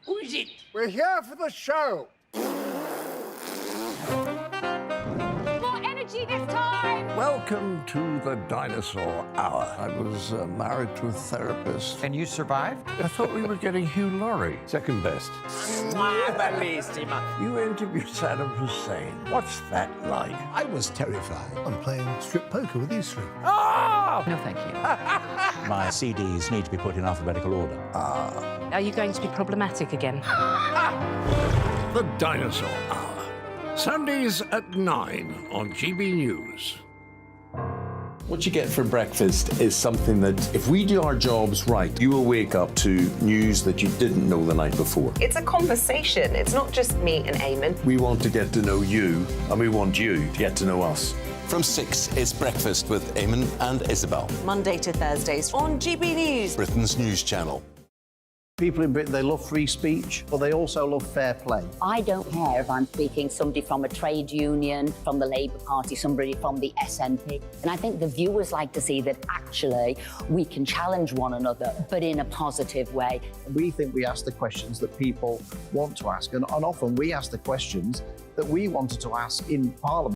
Who is it? We're here for the show. More energy this time! Welcome to the Dinosaur Hour. I was married to a therapist. And you survived? I thought we were getting Hugh Laurie. Second best. You interviewed Saddam Hussein. What's that like? I was terrified. I'm playing strip poker with these three. Oh! No, thank you. My CDs need to be put in alphabetical order. Are you going to be problematic again? The Dinosaur Hour. Sundays at 9 on GB News. What you get for breakfast is something that, if we do our jobs right, you will wake up to news that you didn't know the night before. It's a conversation. It's not just me and Eamon. We want to get to know you, and we want you to get to know us. From 6, it's Breakfast with Eamon and Isabel. Monday to Thursdays on GB News. Britain's news channel. People in Britain, they love free speech, but they also love fair play. I don't care if I'm speaking somebody from a trade union, from the Labour Party, somebody from the SNP. And I think the viewers like to see that actually we can challenge one another, but in a positive way. We think we ask the questions that people want to ask, and often we ask the questions that we wanted to ask in Parliament.